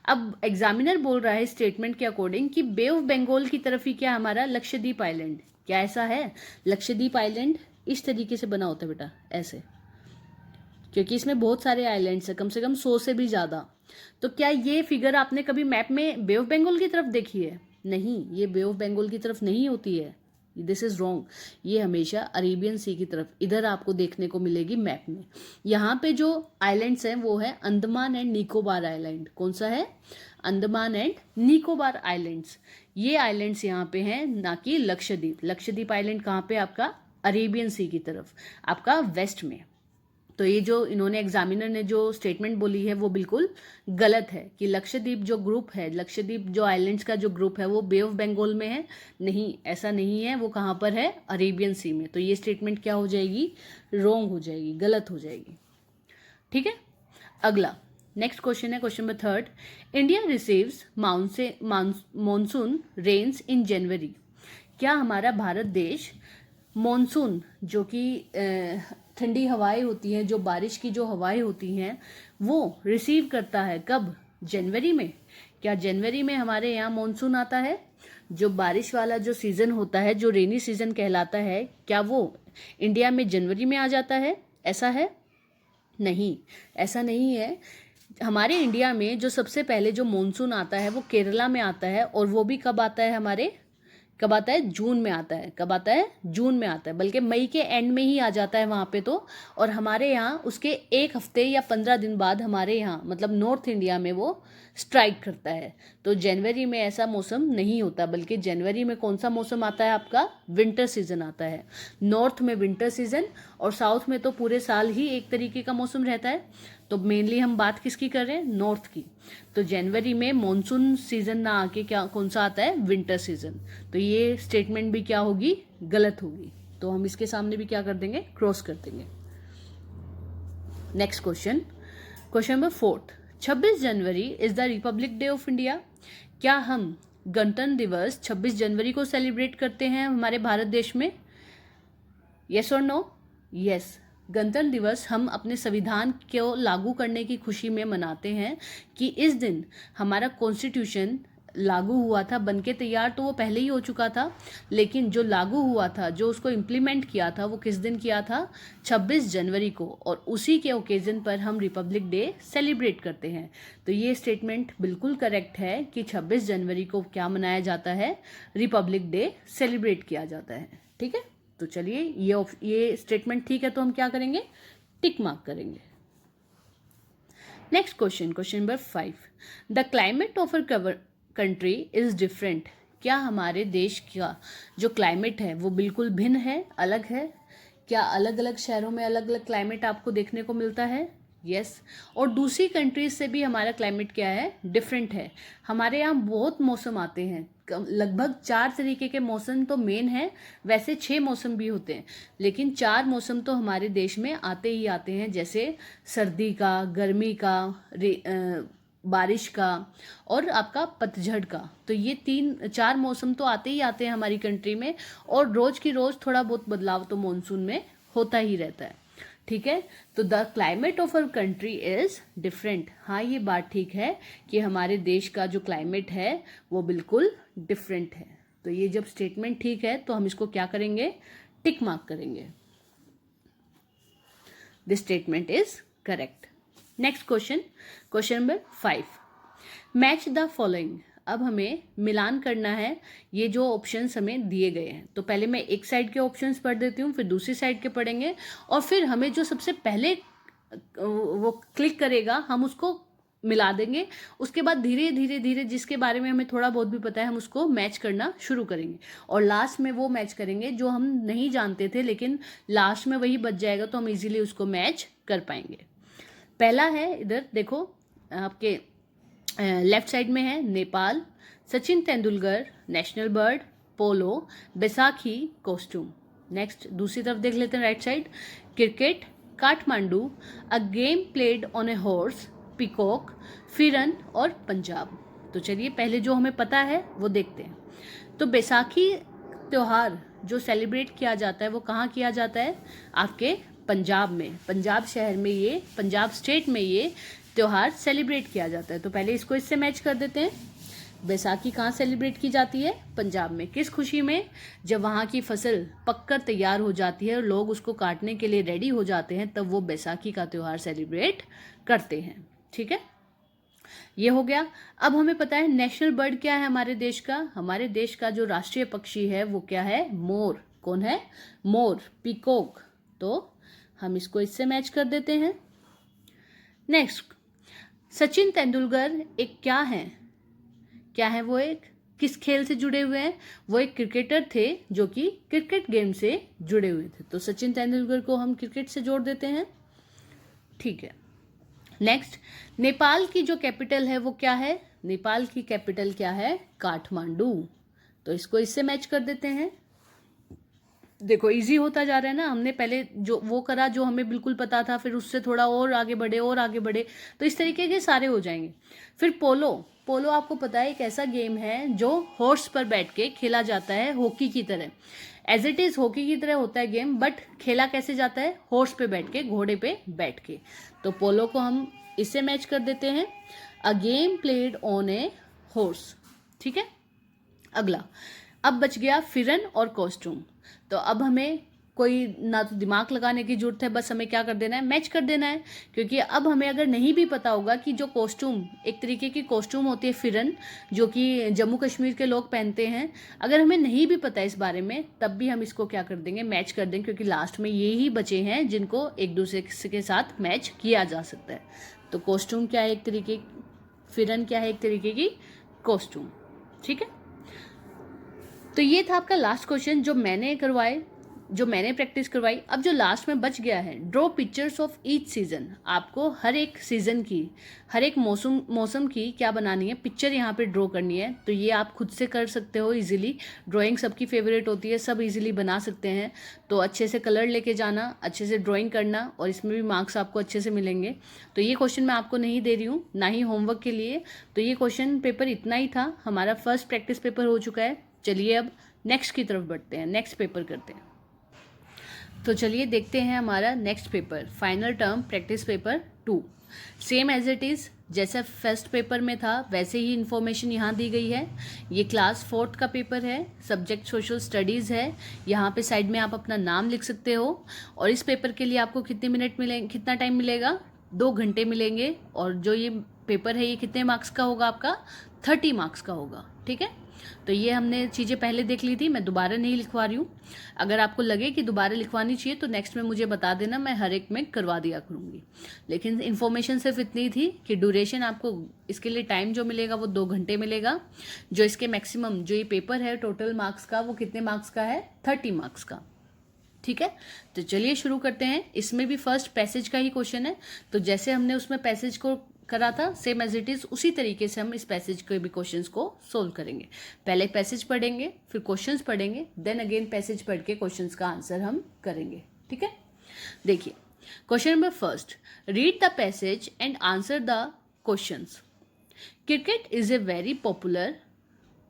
S1: अब एग्जामिनर बोल रहा है स्टेटमेंट के अकॉर्डिंग कि बे ऑफ बंगाल की तरफ ही क्या हमारा लक्षद्वीप आइलैंड। क्या ऐसा है? लक्षद्वीप आइलैंड इस तरीके से बना होता है बेटा, ऐसे, क्योंकि इसमें बहुत सारे आइलैंड्स है, कम से कम 100 से भी ज़्यादा। तो क्या ये फिगर आपने कभी मैप में बे ऑफ बंगाल की तरफ देखी है? नहीं, ये बे ऑफ बंगाल की तरफ नहीं होती है, दिस इज रॉन्ग। ये हमेशा अरेबियन सी की तरफ इधर आपको देखने को मिलेगी मैप में। यहाँ पे जो आइलैंड्स हैं वो है अंडमान एंड निकोबार आइलैंड। कौन सा है? Andaman and Nicobar islands. ये आइलैंड्स यहाँ पे हैं, ना कि लक्षद्वीप। लक्षद्वीप आइलैंड कहाँ पे? आपका अरेबियन सी की तरफ, आपका वेस्ट में। तो ये जो इन्होंने एग्जामिनर ने जो स्टेटमेंट बोली है वो बिल्कुल गलत है कि लक्षद्वीप जो ग्रुप है, लक्षद्वीप जो आइलैंड्स का जो ग्रुप है वो बे ऑफ बंगाल में है। नहीं, ऐसा नहीं है, वो कहाँ पर है? अरेबियन सी में। तो ये स्टेटमेंट क्या हो जाएगी? रॉन्ग हो जाएगी, गलत हो जाएगी। ठीक है, अगला नेक्स्ट क्वेश्चन है, question number 3। India receives monsoon rains in January. क्या हमारा भारत देश मॉनसून, जो कि ठंडी हवाएं होती हैं, जो बारिश की जो हवाएं होती हैं, वो रिसीव करता है कब? जनवरी में। क्या जनवरी में हमारे यहाँ मॉनसून आता है? जो बारिश वाला जो सीज़न होता है, जो रेनी सीज़न कहलाता है, क्या वो इंडिया में जनवरी में आ जाता है? ऐसा है? नहीं, ऐसा नहीं है। हमारे इंडिया में जो सबसे पहले जो मॉनसून आता है वो केरला में आता है, और वो भी कब आता है? हमारे कब आता है? जून में आता है। कब आता है? जून में आता है, बल्कि मई के एंड में ही आ जाता है वहाँ पे तो। और हमारे यहाँ उसके 1 हफ्ते या 15 दिन बाद हमारे यहाँ मतलब नॉर्थ इंडिया में वो स्ट्राइक करता है। तो जनवरी में ऐसा मौसम नहीं होता, बल्कि जनवरी में कौन सा मौसम आता है आपका? विंटर सीजन आता है। नॉर्थ में विंटर सीजन और साउथ में तो पूरे साल ही एक तरीके का मौसम रहता है। तो मेनली हम बात किसकी कर रहे हैं? नॉर्थ की। तो जनवरी में मॉनसून सीजन ना आके क्या कौन सा आता है? Winter season. तो ये स्टेटमेंट भी क्या होगी? गलत होगी। तो हम इसके सामने भी क्या कर देंगे? क्रॉस कर देंगे। Next question, question number 4, 26 January is the Republic day of India. क्या हम गणतंत्र दिवस 26 जनवरी को सेलिब्रेट करते हैं हमारे भारत देश में? यस और नो? यस, गणतंत्र दिवस हम अपने संविधान को लागू करने की खुशी में मनाते हैं कि इस दिन हमारा कॉन्स्टिट्यूशन लागू हुआ था। बनके तैयार तो वो पहले ही हो चुका था, लेकिन जो लागू हुआ था, जो उसको इम्प्लीमेंट किया था, वो किस दिन किया था? 26 जनवरी को। और उसी के ओकेजन पर हम रिपब्लिक डे सेलिब्रेट करते हैं। तो ये स्टेटमेंट बिल्कुल करेक्ट है कि 26 जनवरी को क्या मनाया जाता है? रिपब्लिक डे सेलिब्रेट किया जाता है। ठीक है, तो चलिए ये स्टेटमेंट ठीक है, तो हम क्या करेंगे? टिक मार्क करेंगे। Next question, question number 5, the climate of a country is different. क्या हमारे देश का जो क्लाइमेट है वो बिल्कुल भिन्न है, अलग है? क्या अलग अलग शहरों में अलग अलग क्लाइमेट आपको देखने को मिलता है? यस। और दूसरी कंट्रीज से भी हमारा क्लाइमेट क्या है? डिफरेंट है। हमारे यहाँ बहुत मौसम आते हैं, लगभग 4 तरीके के मौसम तो मेन है, वैसे 6 मौसम भी होते हैं, लेकिन 4 मौसम तो हमारे देश में आते ही आते हैं, जैसे सर्दी का, गर्मी का, बारिश का और आपका पतझड़ का। तो ये 4 मौसम तो आते ही आते हैं हमारी कंट्री में, और रोज की रोज थोड़ा बहुत बदलाव तो मॉनसून में होता ही रहता है। ठीक है, तो the climate of our country is different. हाँ, ये बात ठीक है कि हमारे देश का जो क्लाइमेट है वो बिल्कुल डिफरेंट है। तो ये जब स्टेटमेंट ठीक है तो हम इसको क्या करेंगे? टिक मार्क करेंगे। This statement is correct. Next question, question number 5, match the following. अब हमें मिलान करना है ये जो ऑप्शंस हमें दिए गए हैं। तो पहले मैं एक साइड के ऑप्शंस पढ़ देती हूँ, फिर दूसरी साइड के पढ़ेंगे, और फिर हमें जो सबसे पहले वो क्लिक करेगा हम उसको मिला देंगे। उसके बाद धीरे धीरे धीरे जिसके बारे में हमें थोड़ा बहुत भी पता है हम उसको मैच करना शुरू करेंगे, और लास्ट में वो मैच करेंगे जो हम नहीं जानते थे, लेकिन लास्ट में वही बच जाएगा तो हम इजीली उसको मैच कर पाएंगे। पहला है, इधर देखो आपके लेफ्ट साइड में है नेपाल, सचिन तेंदुलकर नेशनल बर्ड, पोलो, बैसाखी कॉस्ट्यूम। नेक्स्ट दूसरी तरफ देख लेते हैं, right side, cricket, Kathmandu, a game played on a horse, peacock, फिरन और पंजाब। तो चलिए पहले जो हमें पता है वो देखते हैं। तो बैसाखी त्योहार जो सेलिब्रेट किया जाता है वो कहाँ किया जाता है? आपके पंजाब में, पंजाब शहर में, ये पंजाब स्टेट में ये त्योहार सेलिब्रेट किया जाता है। तो पहले इसको इससे मैच कर देते हैं। बैसाखी कहाँ सेलिब्रेट की जाती है? पंजाब में। किस खुशी में? जब वहाँ की फसल पककर तैयार हो जाती है और लोग उसको काटने के लिए रेडी हो जाते हैं, तब वो बैसाखी का त्योहार सेलिब्रेट करते हैं। ठीक है, ये हो गया। अब हमें पता है नेशनल बर्ड क्या है हमारे देश का। हमारे देश का जो राष्ट्रीय पक्षी है वो क्या है? मोर। कौन है? मोर, पीकॉक। तो हम इसको इससे मैच कर देते हैं। नेक्स्ट, सचिन तेंदुलकर एक क्या है? क्या है वो? एक किस खेल से जुड़े हुए हैं? वो एक क्रिकेटर थे जो कि क्रिकेट गेम से जुड़े हुए थे। तो सचिन तेंदुलकर को हम क्रिकेट से जोड़ देते हैं। ठीक है। नेक्स्ट, नेपाल की जो कैपिटल है वो क्या है? नेपाल की कैपिटल क्या है? काठमांडू। तो इसको इससे मैच कर देते हैं। देखो इजी होता जा रहा है ना, हमने पहले जो वो करा जो हमें बिल्कुल पता था, फिर उससे थोड़ा और आगे बढ़े और आगे बढ़े, तो इस तरीके के सारे हो जाएंगे। फिर पोलो, पोलो आपको पता है एक ऐसा गेम है जो हॉर्स पर बैठ के खेला जाता है, हॉकी की तरह। एज इट इज हॉकी की तरह होता है गेम, बट खेला कैसे जाता है? हॉर्स पे बैठ के, घोड़े पे बैठ के। तो पोलो को हम इससे मैच कर देते हैं, a game played on a horse. ठीक है, अगला अब बच गया फिरन और कॉस्ट्यूम। तो अब हमें कोई ना तो दिमाग लगाने की जरूरत है, बस हमें क्या कर देना है, मैच कर देना है। क्योंकि अब हमें अगर नहीं भी पता होगा कि जो कॉस्ट्यूम, एक तरीके की कॉस्ट्यूम होती है फिरन, जो कि जम्मू कश्मीर के लोग पहनते हैं, अगर हमें नहीं भी पता इस बारे में, तब भी हम इसको क्या कर देंगे, मैच कर देंगे, क्योंकि लास्ट में ये ही बचे हैं जिनको एक दूसरे के साथ मैच किया जा सकता है। तो कॉस्ट्यूम क्या है, एक तरीके, फिरन क्या है, एक तरीके की कॉस्ट्यूम। ठीक है, तो ये था आपका लास्ट क्वेश्चन जो मैंने प्रैक्टिस करवाई। अब जो लास्ट में बच गया है, draw pictures of each season. आपको हर एक सीजन की, हर एक मौसम की क्या बनानी है, पिक्चर यहाँ पे ड्रॉ करनी है। तो ये आप खुद से कर सकते हो इजीली। ड्राइंग सबकी फेवरेट होती है, सब इजीली बना सकते हैं। तो अच्छे से कलर लेके जाना, अच्छे से ड्राइंग करना, और इसमें भी मार्क्स आपको अच्छे से मिलेंगे। तो ये क्वेश्चन मैं आपको नहीं दे रही हूँ, ना ही होमवर्क के लिए। तो ये क्वेश्चन पेपर इतना ही था, हमारा फर्स्ट प्रैक्टिस पेपर हो चुका है। चलिए अब नेक्स्ट की तरफ बढ़ते हैं, नेक्स्ट पेपर करते हैं। तो चलिए देखते हैं हमारा next paper, final term practice paper 2। Same as it is, जैसा फर्स्ट पेपर में था वैसे ही इन्फॉर्मेशन यहाँ दी गई है। ये क्लास 4th का पेपर है, सब्जेक्ट सोशल स्टडीज़ है। यहाँ पे साइड में आप अपना नाम लिख सकते हो। और इस पेपर के लिए आपको कितना टाइम मिलेगा, 2 घंटे मिलेंगे। और जो ये पेपर है ये कितने मार्क्स का होगा आपका, 30 मार्क्स का होगा। ठीक है, तो ये हमने चीज़ें पहले देख ली थी, मैं दोबारा नहीं लिखवा रही हूँ। अगर आपको लगे कि दोबारा लिखवानी चाहिए तो नेक्स्ट में मुझे बता देना, मैं हर एक में करवा दिया करूँगी। लेकिन इन्फॉर्मेशन सिर्फ इतनी थी कि ड्यूरेशन आपको इसके लिए टाइम जो मिलेगा वो 2 घंटे मिलेगा। जो इसके मैक्सिमम जो ये पेपर है टोटल मार्क्स का, वो कितने मार्क्स का है, 30 मार्क्स का। ठीक है, तो चलिए शुरू करते हैं। इसमें भी फर्स्ट पैसेज का ही क्वेश्चन है। तो जैसे हमने उसमें पैसेज को करा था सेम एज इट इज़, उसी तरीके से हम इस पैसेज के भी क्वेश्चंस को सोल्व करेंगे। पहले पैसेज पढ़ेंगे, फिर क्वेश्चंस पढ़ेंगे, देन अगेन पैसेज पढ़ के क्वेश्चंस का आंसर हम करेंगे। ठीक है, देखिए question number first, read the passage and answer the questions. Cricket is a very popular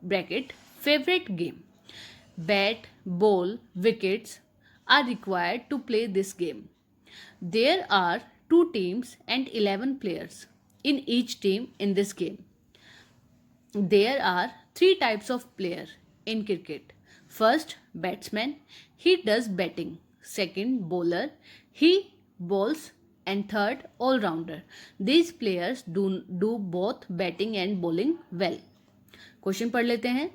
S1: bracket favourite game. Bat, ball, wickets are required to play this game. There are 2 teams and 11 players in each team in this game. There are 3 types of player in cricket. First, batsman, he does batting. Second, bowler, he bowls. And third, all-rounder. These players do both batting and bowling well. Question पढ़ लेते हैं।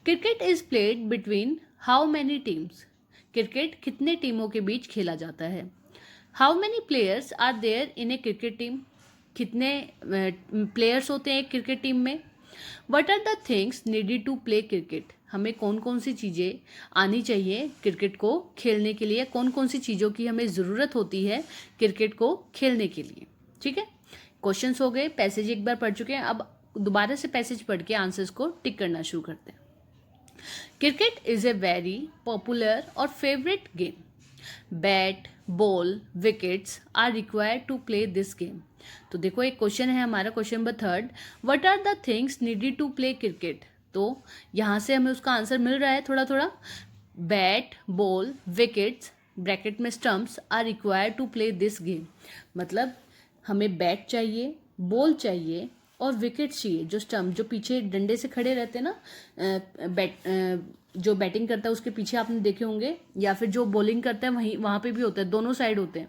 S1: Cricket is played between how many teams? Cricket कितने टीमों के बीच खेला जाता है। How many players are there in a cricket team? कितने प्लेयर्स होते हैं एक क्रिकेट टीम में। What are the things needed to play cricket? हमें कौन कौन सी चीज़ें आनी चाहिए क्रिकेट को खेलने के लिए, कौन कौन सी चीज़ों की हमें ज़रूरत होती है क्रिकेट को खेलने के लिए। ठीक है, क्वेश्चंस हो गए, पैसेज एक बार पढ़ चुके हैं। अब दोबारा से पैसेज पढ़ के आंसर्स को टिक करना शुरू करते हैं। Cricket is a very popular or favorite game. Bat, ball, wickets are required to play this game. तो देखो एक क्वेश्चन है हमारा, question number 3, What are the things needed to play cricket? तो यहाँ से हमें उसका आंसर मिल रहा है थोड़ा थोड़ा। बैट, बॉल, विकेट्स, ब्रैकेट में stumps, are required to play this game. मतलब हमें बैट चाहिए, बॉल चाहिए और विकेट चाहिए। जो स्टम्प, जो पीछे डंडे से खड़े रहते हैं ना, जो बैटिंग करता है उसके पीछे आपने देखे होंगे, या फिर जो बॉलिंग करता है वहाँ पे भी होता है, दोनों साइड होते हैं।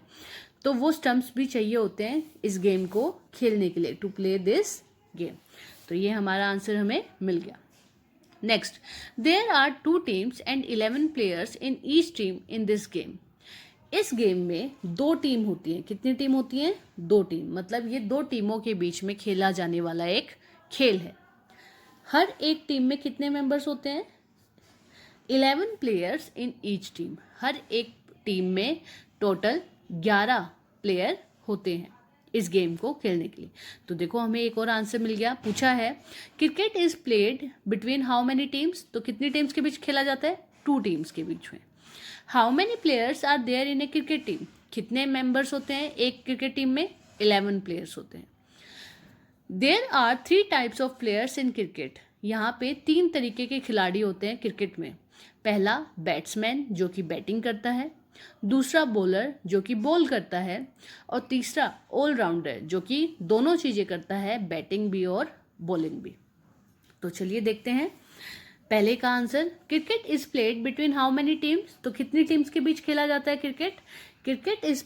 S1: तो वो स्टम्प्स भी चाहिए होते हैं इस गेम को खेलने के लिए, टू प्ले दिस गेम। तो ये हमारा आंसर हमें मिल गया। Next, there are 2 teams and 11 players in each team in this game. इस गेम में 2 टीम होती हैं। कितनी टीम होती हैं? 2 टीम। मतलब ये 2 टीमों के बीच में खेला जाने वाला एक खेल है। हर एक टीम में कितने मेंबर्स होते हैं? 11 प्लेयर्स इन ईच टीम। हर एक टीम में टोटल 11 प्लेयर होते हैं इस गेम को खेलने के लिए। तो देखो हमें एक और आंसर मिल गया। पूछा है cricket is played between how many teams? तो कितनी टीम्स के बीच खेला जाता है? 2 टीम्स के बीच में। How many players are there in a cricket team? कितने मेंबर्स होते हैं एक क्रिकेट टीम में? 11 प्लेयर्स होते हैं। There are 3 types of players in cricket. यहाँ पे 3 तरीके के खिलाड़ी होते हैं क्रिकेट में। पहला बैट्समैन जो कि बैटिंग करता है, दूसरा बॉलर जो कि बॉल करता है, और तीसरा ऑलराउंडर जो कि दोनों चीज़ें करता है, बैटिंग भी और बॉलिंग भी। तो चलिए देखते हैं। पहले का answer, cricket is played between how many teams, तो कितनी टीम्स के बीच खेला जाता है cricket? Cricket is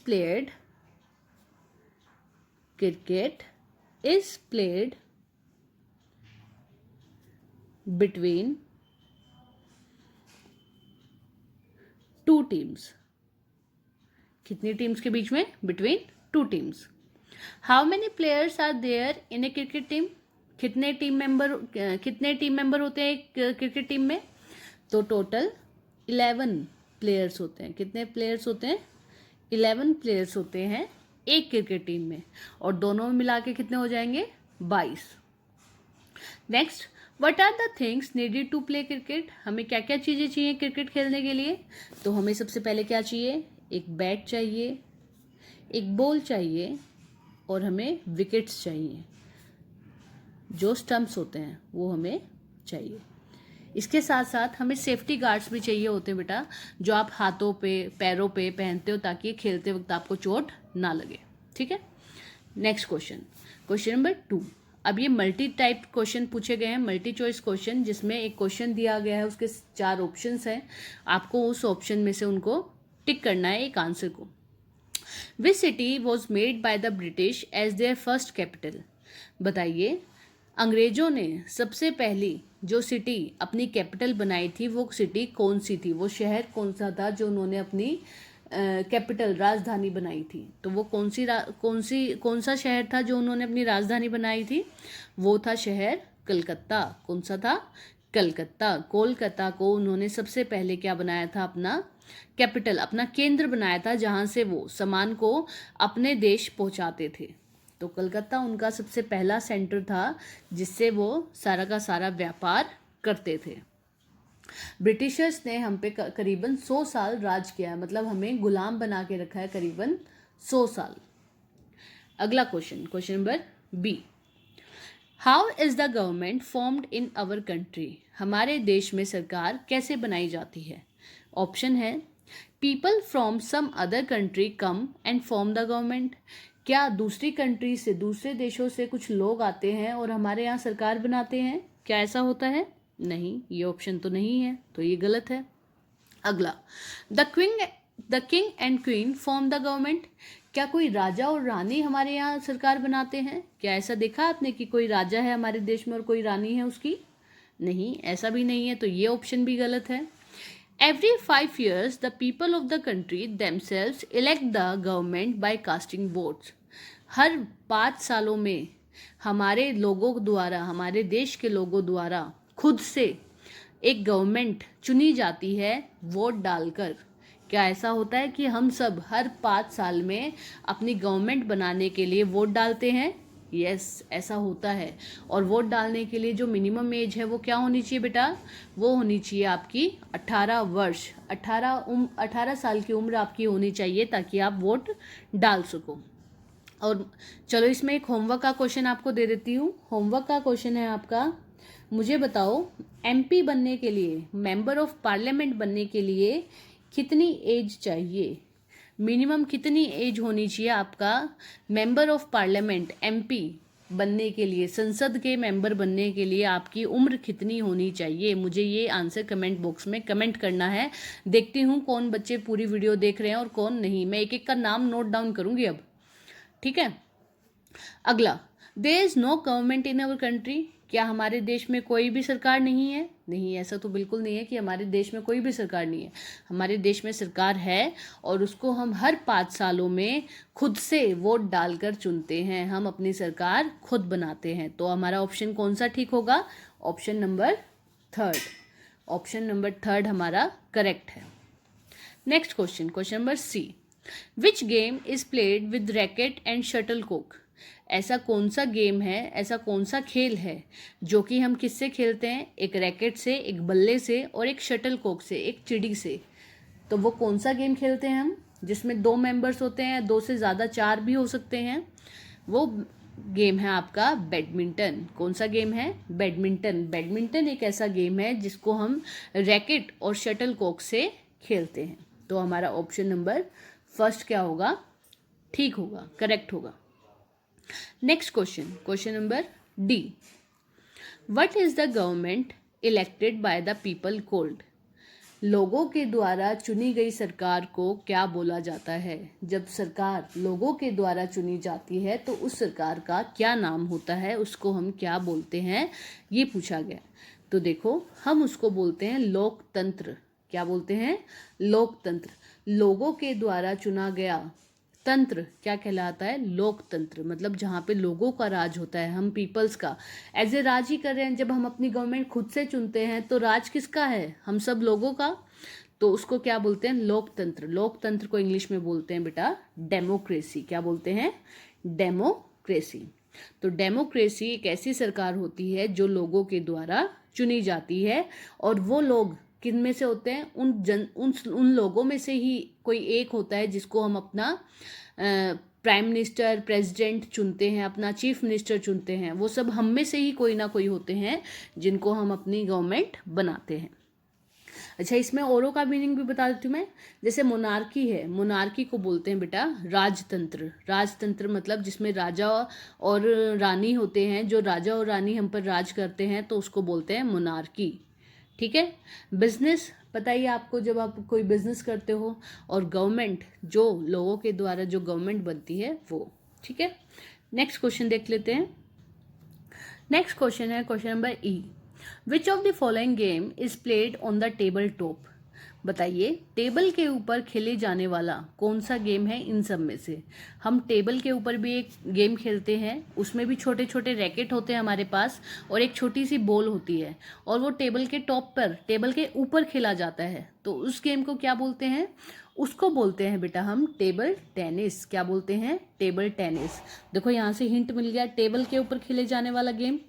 S1: played between 2 teams. कितनी टीम्स के बीच में? Between 2 teams. How many players are there in a cricket team? कितने टीम मेंबर होते हैं एक क्रिकेट टीम में? तो टोटल 11 प्लेयर्स होते हैं। कितने प्लेयर्स होते हैं? 11 प्लेयर्स होते हैं एक क्रिकेट टीम में, और दोनों में मिला के कितने हो जाएंगे? 22। Next, what are the things needed to play cricket? हमें क्या क्या चीज़ें चाहिए क्रिकेट खेलने के लिए? तो हमें सबसे पहले क्या चाहिए? एक बैट चाहिए, एक बॉल चाहिए, और हमें विकेट्स चाहिए। जो स्टंप्स होते हैं वो हमें चाहिए। इसके साथ साथ हमें सेफ्टी गार्ड्स भी चाहिए होते हैं बेटा, जो आप हाथों पे पैरों पे पहनते हो ताकि खेलते वक्त आपको चोट ना लगे। ठीक है। Next question number 2। अब ये मल्टी टाइप क्वेश्चन पूछे गए हैं, मल्टी चॉइस क्वेश्चन, जिसमें एक क्वेश्चन दिया गया है, उसके 4 ऑप्शंस हैं। आपको उस ऑप्शन में से उनको टिक करना है एक आंसर को। Which city was made by the British as their first capital? बताइए, अंग्रेजों ने सबसे पहली जो सिटी अपनी कैपिटल बनाई थी वो सिटी कौन सी थी? वो शहर कौन सा था जो उन्होंने अपनी कैपिटल राजधानी बनाई थी? तो वो कौन सा शहर था जो उन्होंने अपनी राजधानी बनाई थी? वो था शहर कलकत्ता। कौन सा था? कलकत्ता। कोलकाता को उन्होंने सबसे पहले क्या बनाया था? अपना कैपिटल, अपना केंद्र बनाया था, जहाँ से वो सामान को अपने देश पहुँचाते थे। तो कलकत्ता उनका सबसे पहला सेंटर था जिससे वो सारा का सारा व्यापार करते थे। ब्रिटिशर्स ने हम पे करीबन 100 साल राज किया है, मतलब हमें गुलाम बना के रखा है करीबन 100 साल। अगला question number B. How is the government formed in our country? हमारे देश में सरकार कैसे बनाई जाती है? ऑप्शन है, people from some other country come and form the government. क्या दूसरी कंट्री से, दूसरे देशों से कुछ लोग आते हैं और हमारे यहाँ सरकार बनाते हैं? क्या ऐसा होता है? नहीं, ये ऑप्शन तो नहीं है, तो ये गलत है। अगला, the king and queen form the government. क्या कोई राजा और रानी हमारे यहाँ सरकार बनाते हैं? क्या ऐसा देखा आपने कि कोई राजा है हमारे देश में और कोई रानी है उसकी? नहीं, ऐसा भी नहीं है, तो ये ऑप्शन भी गलत है। Every 5 years, the people of the country themselves elect the government by casting votes. हर 5 सालों में हमारे लोगों द्वारा, हमारे देश के लोगों द्वारा खुद से एक गवर्नमेंट चुनी जाती है वोट डालकर। क्या ऐसा होता है कि हम सब हर 5 साल में अपनी गवर्नमेंट बनाने के लिए वोट डालते हैं? यस, ऐसा होता है। और वोट डालने के लिए जो मिनिमम एज है वो क्या होनी चाहिए बेटा? वो होनी चाहिए आपकी 18 वर्ष। 18 साल की उम्र आपकी होनी चाहिए ताकि आप वोट डाल सको। और चलो, इसमें एक होमवर्क का क्वेश्चन आपको दे देती हूँ। होमवर्क का क्वेश्चन है आपका, मुझे बताओ MP बनने के लिए, मेंबर ऑफ पार्लियामेंट बनने के लिए कितनी एज चाहिए? मिनिमम कितनी एज होनी चाहिए आपका मेंबर ऑफ पार्लियामेंट MP बनने के लिए, संसद के मेंबर बनने के लिए आपकी उम्र कितनी होनी चाहिए? मुझे ये आंसर कमेंट बॉक्स में कमेंट करना है। देखती हूँ कौन बच्चे पूरी वीडियो देख रहे हैं और कौन नहीं। मैं एक एक का नाम नोट डाउन करूँगी अब, ठीक है। अगला, there is no government in our country. क्या हमारे देश में कोई भी सरकार नहीं है? नहीं, ऐसा तो बिल्कुल नहीं है कि हमारे देश में कोई भी सरकार नहीं है। हमारे देश में सरकार है और उसको हम हर 5 सालों में खुद से वोट डालकर चुनते हैं। हम अपनी सरकार खुद बनाते हैं। तो हमारा ऑप्शन कौन सा ठीक होगा? Option number 3। ऑप्शन नंबर 3 हमारा करेक्ट है। Next question number C। Which game is played with racket and shuttlecock? ऐसा कौन सा गेम है, ऐसा कौन सा खेल है जो कि हम किससे खेलते हैं? एक रैकेट से, एक बल्ले से और एक शटलकॉक से, एक चिड़ी से। तो वो कौन सा गेम खेलते हैं हम जिसमें 2 मेंबर्स होते हैं, 2 से ज़्यादा 4 भी हो सकते हैं? वो गेम है आपका बैडमिंटन। कौन सा गेम है? बैडमिंटन। बैडमिंटन एक ऐसा गेम है जिसको हम रैकेट और शटलकॉक से खेलते हैं। तो हमारा ऑप्शन नंबर 1 क्या होगा? ठीक होगा, करेक्ट होगा। Next question number D। What is the government elected by the people called. लोगों के द्वारा चुनी गई सरकार को क्या बोला जाता है? जब सरकार लोगों के द्वारा चुनी जाती है तो उस सरकार का क्या नाम होता है, उसको हम क्या बोलते हैं, ये पूछा गया। तो देखो, हम उसको बोलते हैं लोकतंत्र। क्या बोलते हैं? लोकतंत्र। लोगों के द्वारा चुना गया तंत्र क्या कहलाता है? लोकतंत्र। मतलब जहाँ पे लोगों का राज होता है, हम पीपल्स का एज ए राज ही कर रहे हैं। जब हम अपनी गवर्नमेंट खुद से चुनते हैं तो राज किसका है? हम सब लोगों का। तो उसको क्या बोलते हैं? लोकतंत्र। लोकतंत्र को इंग्लिश में बोलते हैं बेटा डेमोक्रेसी। क्या बोलते हैं? डेमोक्रेसी। तो डेमोक्रेसी एक ऐसी सरकार होती है जो लोगों के द्वारा चुनी जाती है, और वो लोग किन में से होते हैं? उन लोगों में से ही कोई एक होता है जिसको हम अपना प्राइम मिनिस्टर, प्रेसिडेंट चुनते हैं, अपना चीफ मिनिस्टर चुनते हैं। वो सब हम में से ही कोई ना कोई होते हैं जिनको हम अपनी गवर्नमेंट बनाते हैं। अच्छा, इसमें औरों का मीनिंग भी बता देती हूँ मैं। जैसे मोनार्की है, मोनार्की को बोलते हैं बेटा राजतंत्र। राजतंत्र मतलब जिसमें राजा और रानी होते हैं, जो राजा और रानी हम पर राज करते हैं, तो उसको बोलते हैं मोनार्की। ठीक है। बिजनेस पता ही आपको, जब आप कोई बिजनेस करते हो, और गवर्नमेंट जो लोगों के द्वारा जो गवर्नमेंट बनती है वो। ठीक है। नेक्स्ट क्वेश्चन देख लेते हैं। नेक्स्ट क्वेश्चन है question number E. Which of the following game is played on the table top? बताइए, टेबल के ऊपर खेले जाने वाला कौन सा गेम है इन सब में से? हम टेबल के ऊपर भी एक गेम खेलते हैं, उसमें भी छोटे छोटे रैकेट होते हैं हमारे पास, और एक छोटी सी बॉल होती है, और वो टेबल के टॉप पर, टेबल के ऊपर खेला जाता है। तो उस गेम को क्या बोलते हैं? उसको बोलते हैं बेटा हम टेबल टेनिस। क्या बोलते हैं? Table tennis. देखो, यहाँ से हिंट मिल गया, टेबल के ऊपर खेले जाने वाला गेम।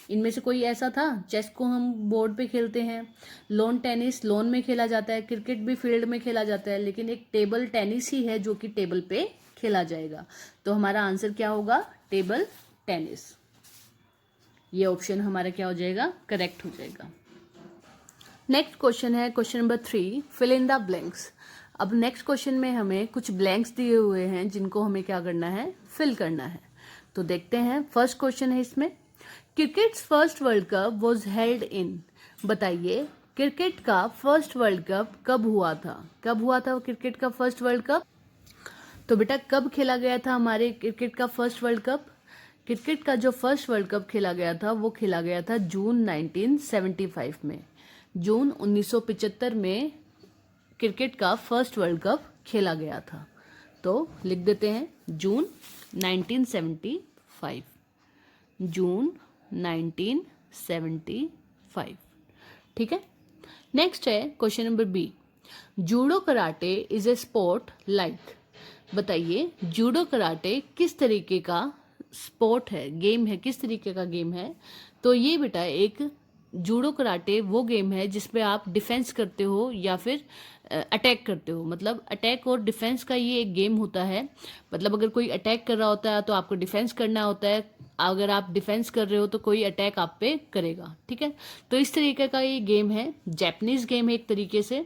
S1: इनमें से कोई ऐसा था? चेस को हम बोर्ड पे खेलते हैं, लॉन टेनिस लॉन में खेला जाता है, क्रिकेट भी फील्ड में खेला जाता है, लेकिन एक टेबल टेनिस ही है जो कि टेबल पे खेला जाएगा। तो हमारा आंसर क्या होगा? Table tennis. ये ऑप्शन हमारा क्या हो जाएगा? करेक्ट हो जाएगा। नेक्स्ट क्वेश्चन है question number 3, fill in the blanks. अब नेक्स्ट क्वेश्चन में हमें कुछ ब्लैंक्स दिए हुए हैं जिनको हमें क्या करना है? फिल करना है। तो देखते हैं, फर्स्ट क्वेश्चन है इसमें, crickets first world cup was held in. बताइए, क्रिकेट का फर्स्ट वर्ल्ड कप कब हुआ था? कब हुआ था क्रिकेट का फर्स्ट वर्ल्ड कप? तो बेटा, कब खेला गया था हमारे क्रिकेट का फर्स्ट वर्ल्ड कप? क्रिकेट का जो फर्स्ट वर्ल्ड कप खेला गया था वो खेला गया था जून 1975 में। जून 1975 में क्रिकेट का फर्स्ट वर्ल्ड कप खेला गया था। तो लिख देते हैं जून 1975। जून 1975। ठीक है। नेक्स्ट है question number B. Judo karate is a sport like. बताइए, जूडो कराटे किस तरीके का स्पोर्ट है, गेम है, किस तरीके का गेम है? तो ये बेटा एक जूडो कराटे वो गेम है जिसमें आप डिफेंस करते हो या फिर अटैक करते हो। मतलब अटैक और डिफेंस का ये एक गेम होता है। मतलब अगर कोई अटैक कर रहा होता है तो आपको डिफेंस करना होता है, अगर आप डिफेंस कर रहे हो तो कोई अटैक आप पे करेगा। ठीक है। तो इस तरीके का ये गेम है, जैपनीज गेम है एक तरीके से।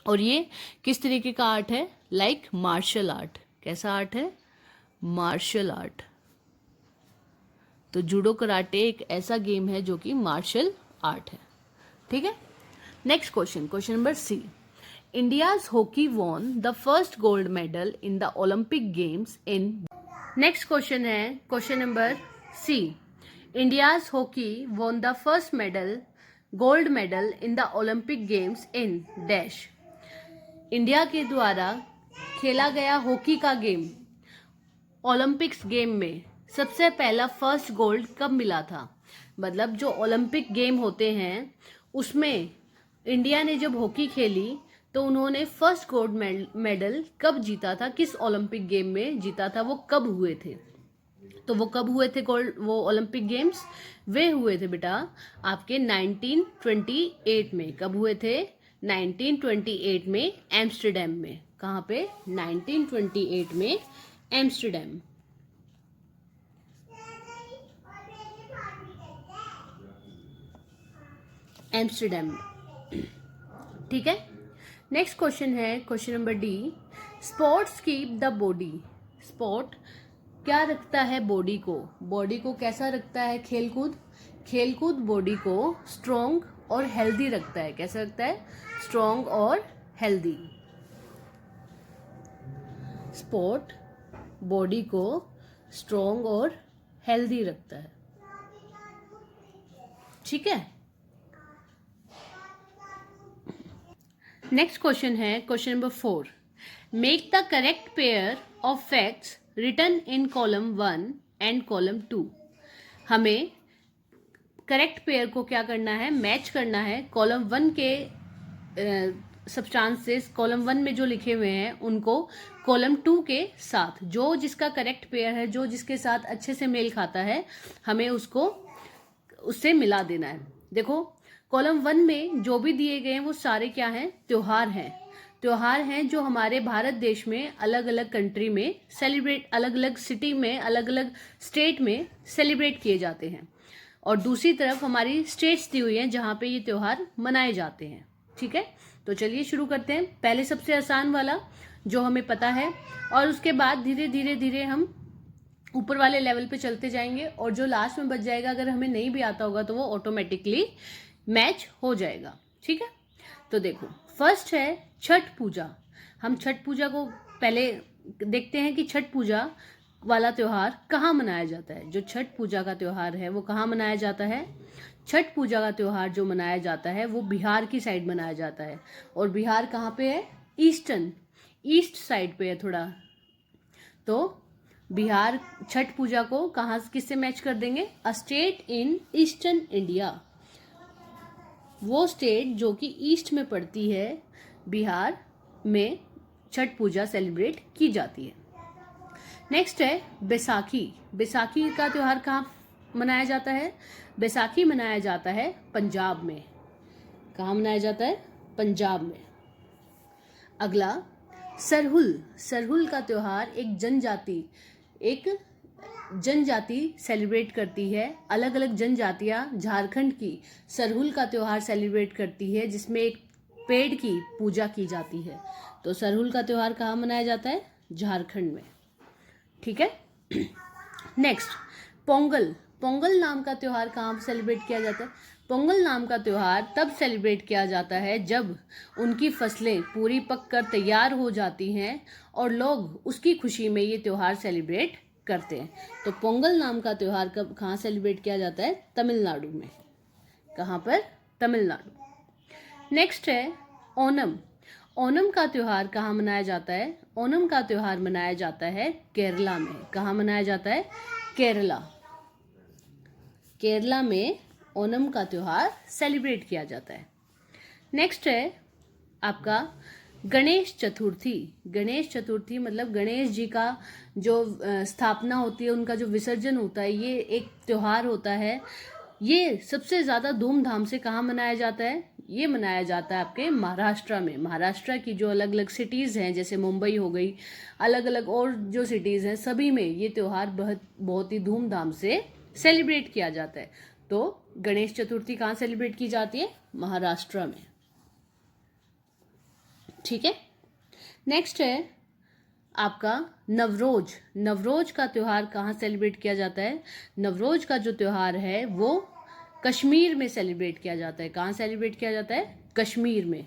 S1: और ये किस तरीके का आर्ट है? Like martial art. कैसा आर्ट है? Martial art. तो जूडो कराटे एक ऐसा गेम है जो कि मार्शल आर्ट है। ठीक है। Next question, question number C. India's hockey won the first gold medal in the Olympic games in. Next question है question number C. India's hockey won the first gold medal in the Olympic games in dash. India के द्वारा खेला गया hockey का game Olympics game में सबसे पहला first gold कब मिला था? मतलब जो ओलंपिक गेम होते हैं उसमें इंडिया ने जब हॉकी खेली तो उन्होंने फर्स्ट गोल्ड मेडल कब जीता था? किस ओलंपिक गेम में जीता था? वो कब हुए थे? तो वो कब हुए थे वो ओलंपिक गेम्स? वे हुए थे बेटा आपके 1928 में। कब हुए थे? 1928 में एम्स्टरडेम में। कहाँ पे? 1928 में एम्स्टरडेम। एम्स्टरडेम। ठीक है। नेक्स्ट क्वेश्चन है question number D. Sports keep the body. Sport क्या रखता है बॉडी को? बॉडी को कैसा रखता है? खेलकूद। खेलकूद बॉडी को स्ट्रॉन्ग, और हेल्दी रखता है। कैसा रखता है? स्ट्रॉन्ग और हेल्दी। स्पोर्ट बॉडी को स्ट्रॉन्ग और हेल्दी रखता है। ठीक है। नेक्स्ट क्वेश्चन है question number 4। Make the correct pair of facts written in column 1 and column 2। हमें करेक्ट पेयर को क्या करना है? मैच करना है। कॉलम 1 के सब्सटेंसेस कॉलम 1 में जो लिखे हुए हैं उनको कॉलम 2 के साथ, जो जिसका करेक्ट पेयर है, जो जिसके साथ अच्छे से मेल खाता है, हमें उसको उससे मिला देना है। देखो कॉलम 1 में जो भी दिए गए हैं वो सारे क्या हैं? त्योहार हैं। त्योहार हैं जो हमारे भारत देश में अलग अलग कंट्री में सेलिब्रेट, अलग अलग सिटी में, अलग अलग स्टेट में सेलिब्रेट किए जाते हैं। और दूसरी तरफ हमारी स्टेट्स दी हुई हैं जहाँ पे ये त्योहार मनाए जाते हैं। ठीक है, तो चलिए शुरू करते हैं। पहले सबसे आसान वाला जो हमें पता है, और उसके बाद धीरे धीरे धीरे हम ऊपर वाले लेवल पे चलते जाएंगे, और जो लास्ट में बच जाएगा अगर हमें नहीं भी आता होगा तो वो ऑटोमेटिकली मैच हो जाएगा। ठीक है, तो देखो फर्स्ट है छठ पूजा। हम छठ पूजा को पहले देखते हैं कि छठ पूजा वाला त्योहार कहाँ मनाया जाता है। जो छठ पूजा का त्योहार है वो कहाँ मनाया जाता है? छठ पूजा का त्योहार जो मनाया जाता है वो बिहार की साइड मनाया जाता है। और बिहार कहाँ पे है? ईस्ट साइड पे है थोड़ा। तो बिहार छठ पूजा को कहाँ किससे मैच कर देंगे? अ स्टेट इन ईस्टर्न इंडिया। वो स्टेट जो कि ईस्ट में पड़ती है, बिहार में छठ पूजा सेलिब्रेट की जाती है। नेक्स्ट है बैसाखी। बैसाखी का त्योहार कहाँ मनाया जाता है? बैसाखी मनाया जाता है पंजाब में। कहाँ मनाया जाता है? पंजाब में। अगला सरहुल। सरहुल का त्योहार एक जनजाति सेलिब्रेट करती है। अलग अलग जनजातियां झारखंड की सरहुल का त्योहार सेलिब्रेट करती है, जिसमें एक पेड़ की पूजा की जाती है। तो सरहुल का त्योहार कहाँ मनाया जाता है? झारखंड में। ठीक है। नेक्स्ट पोंगल। पोंगल नाम का त्योहार कहाँ सेलिब्रेट किया जाता है? पोंगल नाम का त्योहार तब सेलिब्रेट किया जाता है जब उनकी फसलें पूरी पककर तैयार हो जाती हैं और लोग उसकी खुशी में ये त्योहार सेलिब्रेट करते हैं। तो पोंगल नाम का त्योहार कहाँ सेलिब्रेट किया जाता है? तमिलनाडु में। कहाँ पर? तमिलनाडु। नेक्स्ट है ओणम। ओणम का त्योहार कहाँ मनाया जाता है? ओणम का त्योहार मनाया जाता है केरला में। कहाँ मनाया जाता है? केरला। केरला में ओणम का त्योहार सेलिब्रेट किया जाता है। नेक्स्ट है आपका गणेश चतुर्थी। गणेश चतुर्थी मतलब गणेश जी का जो स्थापना होती है, उनका जो विसर्जन होता है, ये एक त्योहार होता है। ये सबसे ज़्यादा धूमधाम से कहाँ मनाया जाता है? ये मनाया जाता है आपके महाराष्ट्र में। महाराष्ट्र की जो अलग अलग सिटीज़ हैं, जैसे मुंबई हो गई, अलग अलग और जो सिटीज़ हैं, सभी में ये त्यौहार बहुत ही धूमधाम से सेलिब्रेट किया जाता है। तो गणेश चतुर्थी कहाँ सेलिब्रेट की जाती है? महाराष्ट्र में। ठीक है। नेक्स्ट है आपका नवरोज। नवरोज का त्योहार कहाँ सेलिब्रेट किया जाता है? नवरोज का जो त्योहार है वो कश्मीर में सेलिब्रेट किया जाता है। कहाँ सेलिब्रेट किया जाता है? कश्मीर में।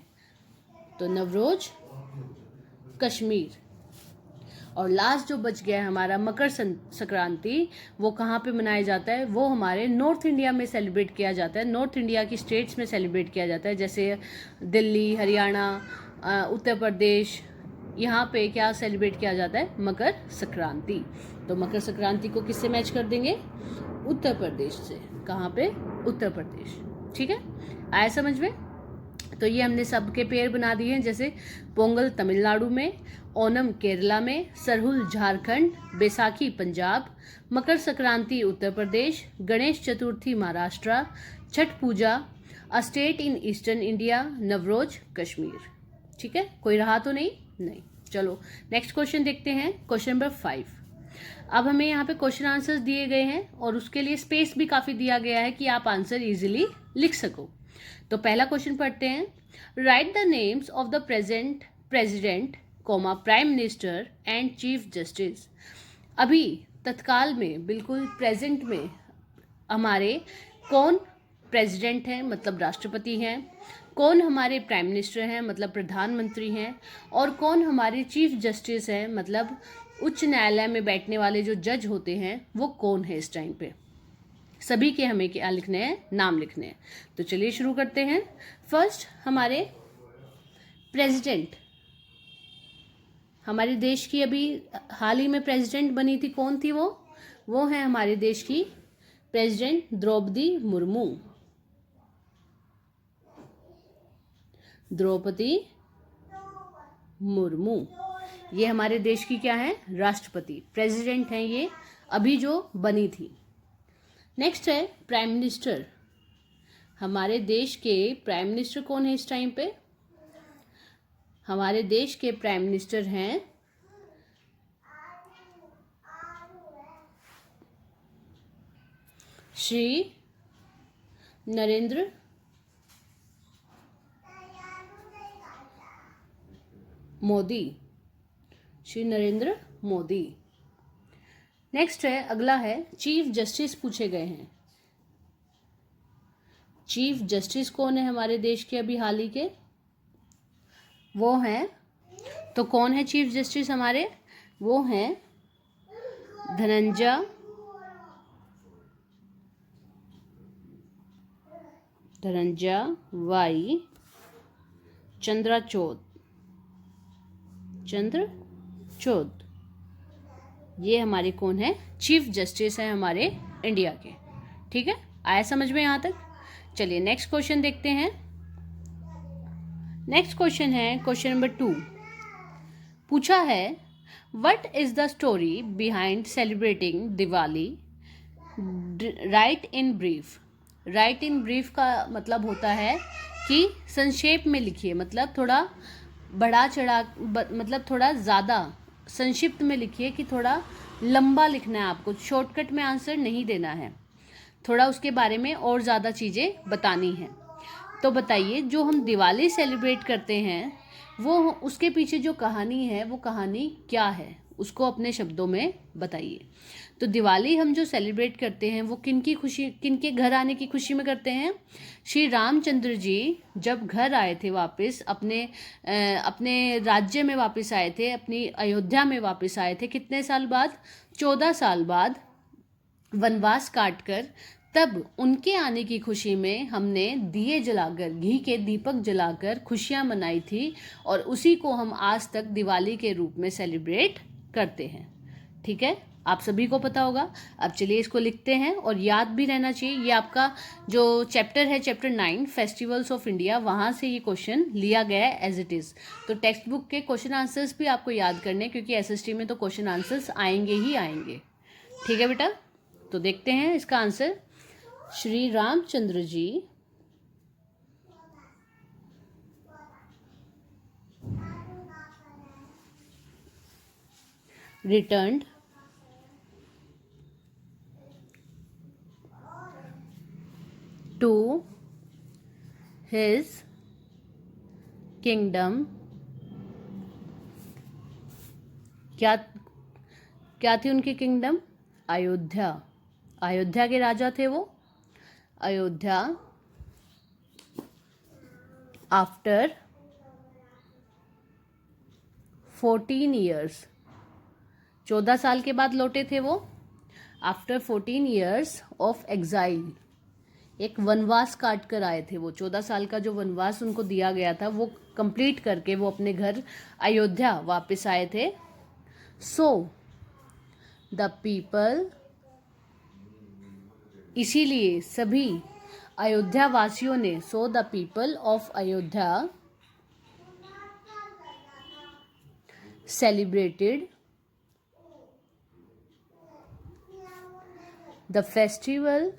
S1: तो नवरोज कश्मीर। और लास्ट जो बच गया है हमारा मकर संक्रांति, वो कहाँ पे मनाया जाता है? वो हमारे नॉर्थ इंडिया में सेलिब्रेट किया जाता है। नॉर्थ इंडिया की स्टेट्स में सेलिब्रेट किया जाता है, जैसे दिल्ली, हरियाणा, उत्तर प्रदेश। यहाँ पे क्या सेलिब्रेट किया जाता है? मकर संक्रांति। तो मकर संक्रांति को किससे मैच कर देंगे? उत्तर प्रदेश से। कहाँ पे? उत्तर प्रदेश। ठीक है, आया समझ में? तो ये हमने सबके पेयर बना दिए हैं, जैसे पोंगल तमिलनाडु में, ओणम केरला में, Sarhul Jharkhand, Baisakhi Punjab, Makar Sankranti Uttar Pradesh, Ganesh Chaturthi Maharashtra, Chhath Puja a state in eastern India, Navroz Kashmir. ठीक है, कोई रहा तो नहीं। चलो नेक्स्ट क्वेश्चन देखते हैं, क्वेश्चन नंबर 5। अब हमें यहाँ पे क्वेश्चन आंसर्स दिए गए हैं और उसके लिए स्पेस भी काफ़ी दिया गया है कि आप आंसर इजीली लिख सको। तो पहला क्वेश्चन पढ़ते हैं। Right the names of the president comma prime minister and chief justice. अभी तत्काल में, बिल्कुल प्रेजेंट में हमारे कौन प्रेसिडेंट हैं मतलब राष्ट्रपति हैं, कौन हमारे प्राइम मिनिस्टर हैं मतलब प्रधानमंत्री हैं, और कौन हमारे चीफ जस्टिस हैं मतलब उच्च न्यायालय में बैठने वाले जो जज होते हैं वो कौन है इस टाइम पे। सभी के हमें क्या लिखने हैं, नाम लिखने हैं। तो चलिए शुरू करते हैं। फर्स्ट हमारे प्रेसिडेंट, हमारे देश की अभी हाल ही में प्रेसिडेंट बनी थी, कौन थी वो है हमारे देश की प्रेसिडेंट द्रौपदी मुर्मू। द्रौपदी मुर्मू ये हमारे देश की क्या है, राष्ट्रपति, प्रेसिडेंट हैं ये, अभी जो बनी थी। नेक्स्ट है प्राइम मिनिस्टर। हमारे देश के प्राइम मिनिस्टर कौन है इस टाइम पे? हमारे देश के प्राइम मिनिस्टर हैं श्री नरेंद्र मोदी। श्री नरेंद्र मोदी। नेक्स्ट है, अगला है चीफ जस्टिस पूछे गए हैं। चीफ जस्टिस कौन है हमारे देश के अभी हाल ही के? वो हैं, तो कौन है चीफ जस्टिस हमारे? वो हैं धनंजय वाई चंद्रचूड़। ये हमारे कौन है, चीफ जस्टिस है हमारे इंडिया के। ठीक है, आया समझ में यहाँ तक? चलिए नेक्स्ट क्वेश्चन देखते हैं। नेक्स्ट क्वेश्चन है क्वेश्चन नंबर 2। पूछा है what is the story behind celebrating Diwali, right in brief. Right in brief का मतलब होता है कि संक्षेप में लिखिए, मतलब थोड़ा बढ़ा चढ़ा मतलब थोड़ा ज़्यादा संक्षिप्त में लिखिए, कि थोड़ा लंबा लिखना है आपको, शॉर्टकट में आंसर नहीं देना है, थोड़ा उसके बारे में और ज़्यादा चीज़ें बतानी हैं। तो बताइए, जो हम दिवाली सेलिब्रेट करते हैं वो उसके पीछे जो कहानी है वो कहानी क्या है, उसको अपने शब्दों में बताइए। तो दिवाली हम जो सेलिब्रेट करते हैं वो किनकी खुशी, किनके घर आने की खुशी में करते हैं? श्री रामचंद्र जी जब घर आए थे वापस, अपने राज्य में वापस आए थे, अपनी अयोध्या में वापस आए थे, कितने साल बाद? 14 साल बाद वनवास काटकर, तब उनके आने की खुशी में हमने दिए जलाकर, घी के दीपक जलाकर खुशियां मनाई थी, और उसी को हम आज तक दिवाली के रूप में सेलिब्रेट करते हैं। ठीक है, आप सभी को पता होगा। अब चलिए इसको लिखते हैं, और याद भी रहना चाहिए, ये आपका जो चैप्टर है, चैप्टर 9 फेस्टिवल्स ऑफ इंडिया, वहाँ से ये क्वेश्चन लिया गया है एज इट इज़। तो टेक्स्ट बुक के क्वेश्चन आंसर्स भी आपको याद करने, क्योंकि एसएसटी में तो क्वेश्चन आंसर्स आएंगे ही आएंगे। ठीक है बेटा, तो देखते हैं इसका answer. Shri Ramchandra ji returned to his kingdom। क्या थी उनकी किंगडम? अयोध्या। अयोध्या के राजा थे वो। अयोध्या आफ्टर 14 ईयर्स, 14 साल के बाद लौटे थे वो। आफ्टर 14 ईयर्स ऑफ एग्जाइल, एक वनवास काट कर आए थे वो। 14 साल का जो वनवास उनको दिया गया था वो कंप्लीट करके वो अपने घर अयोध्या वापस आए थे। सो द पीपल, इसीलिए सभी अयोध्या वासियों ने, so the people of Ayodhya celebrated the festival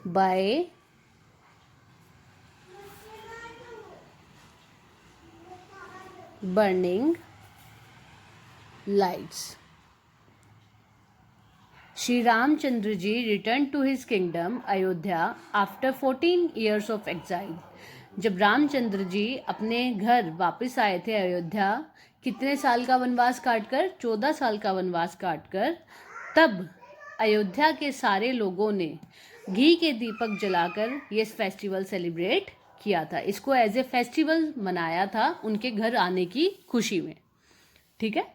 S1: by burning lights। Shri Ramchandra ji return to his kingdom Ayodhya after 14 years of exile. जब रामचंद्र जी अपने घर वापस आए थे अयोध्या, कितने साल का वनवास काटकर? 14 साल का वनवास काटकर, तब अयोध्या के सारे लोगों ने घी के दीपक जलाकर ये फेस्टिवल सेलिब्रेट किया था। इसको एज ए फेस्टिवल मनाया था उनके घर आने की खुशी में। ठीक है,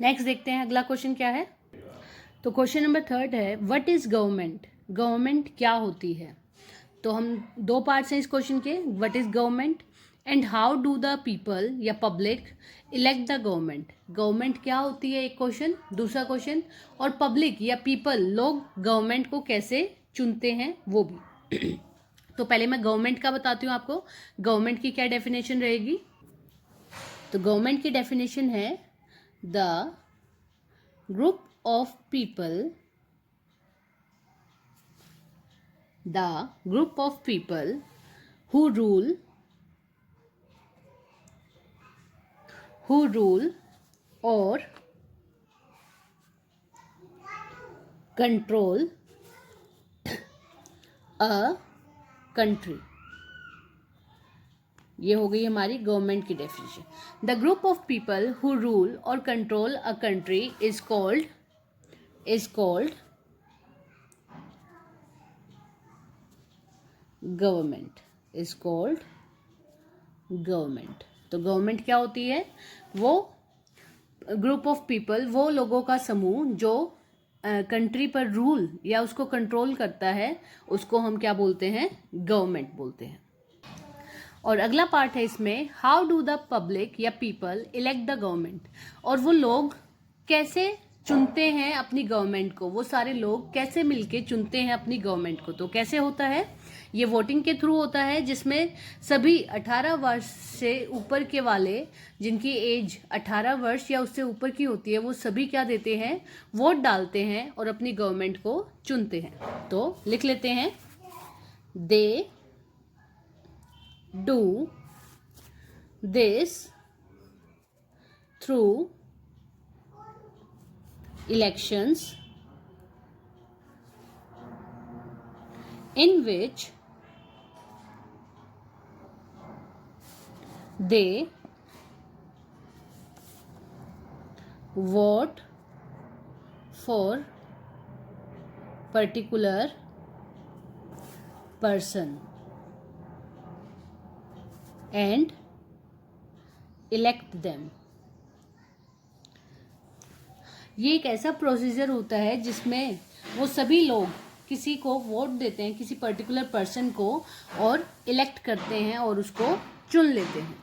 S1: नेक्स्ट देखते हैं अगला क्वेश्चन क्या है। तो क्वेश्चन नंबर 3 है, व्हाट इज गवर्नमेंट? गवर्नमेंट क्या होती है? तो हम दो पार्ट्स हैं इस क्वेश्चन के, what is government and how do the people या public elect the government. Government क्या होती है एक क्वेश्चन, दूसरा क्वेश्चन, और पब्लिक या पीपल लोग गवर्नमेंट को कैसे चुनते हैं वो भी। तो पहले मैं गवर्नमेंट का बताती हूँ आपको, गवर्नमेंट की क्या डेफिनेशन रहेगी। तो गवर्नमेंट की डेफिनेशन है the group of people, the group of people who rule or control a country। ये हो गई हमारी गवर्नमेंट की definition. The group of people who rule और control a country is called government, is called government. तो government क्या होती है? वो ग्रुप ऑफ पीपल, वो लोगों का समूह जो कंट्री पर रूल या उसको कंट्रोल करता है, उसको हम क्या बोलते हैं? गवर्नमेंट बोलते हैं। और अगला पार्ट है इसमें, हाउ डू द पब्लिक या पीपल इलेक्ट द गवर्नमेंट। और वो लोग कैसे चुनते हैं अपनी गवर्नमेंट को, वो सारे लोग कैसे मिलके चुनते हैं अपनी गवर्नमेंट को। तो कैसे होता है? ये वोटिंग के थ्रू होता है, जिसमें सभी 18 वर्ष से ऊपर के वाले, जिनकी एज 18 वर्ष या उससे ऊपर की होती है, वो सभी क्या देते हैं? वोट डालते हैं और अपनी गवर्नमेंट को चुनते हैं। तो लिख लेते हैं, दे do this through elections in which they vote for particular person and elect them। ये एक ऐसा प्रोसीजर होता है जिसमें वो सभी लोग किसी को वोट देते हैं, किसी पर्टिकुलर पर्सन को, और इलेक्ट करते हैं और उसको चुन लेते हैं।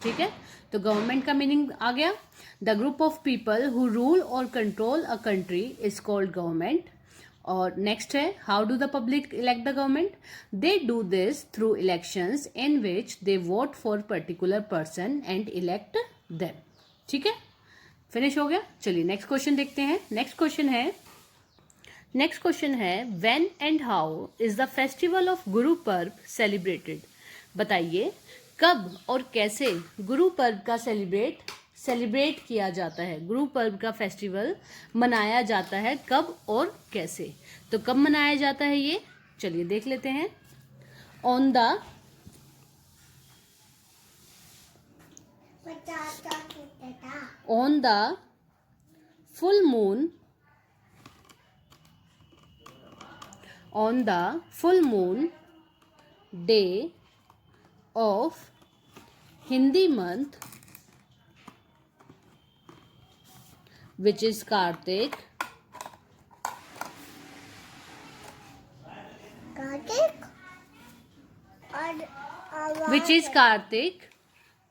S1: ठीक है, तो गवर्नमेंट का मीनिंग आ गया, the group of people who rule और control a country is called government. और नेक्स्ट है, how do the public elect the government? They do this through elections in which they vote for particular person and elect them. ठीक है, finish हो गया। चलिए next question देखते हैं। Next question है when and how is the festival of Guru Parv celebrated. बताइए कब और कैसे गुरु पर्व का सेलिब्रेट किया जाता है, गुरु पर्व का फेस्टिवल मनाया जाता है, कब और कैसे। तो कब मनाया जाता है ये, चलिए देख लेते हैं। On the full moon, on the full moon day of Hindi month, which is Kartik,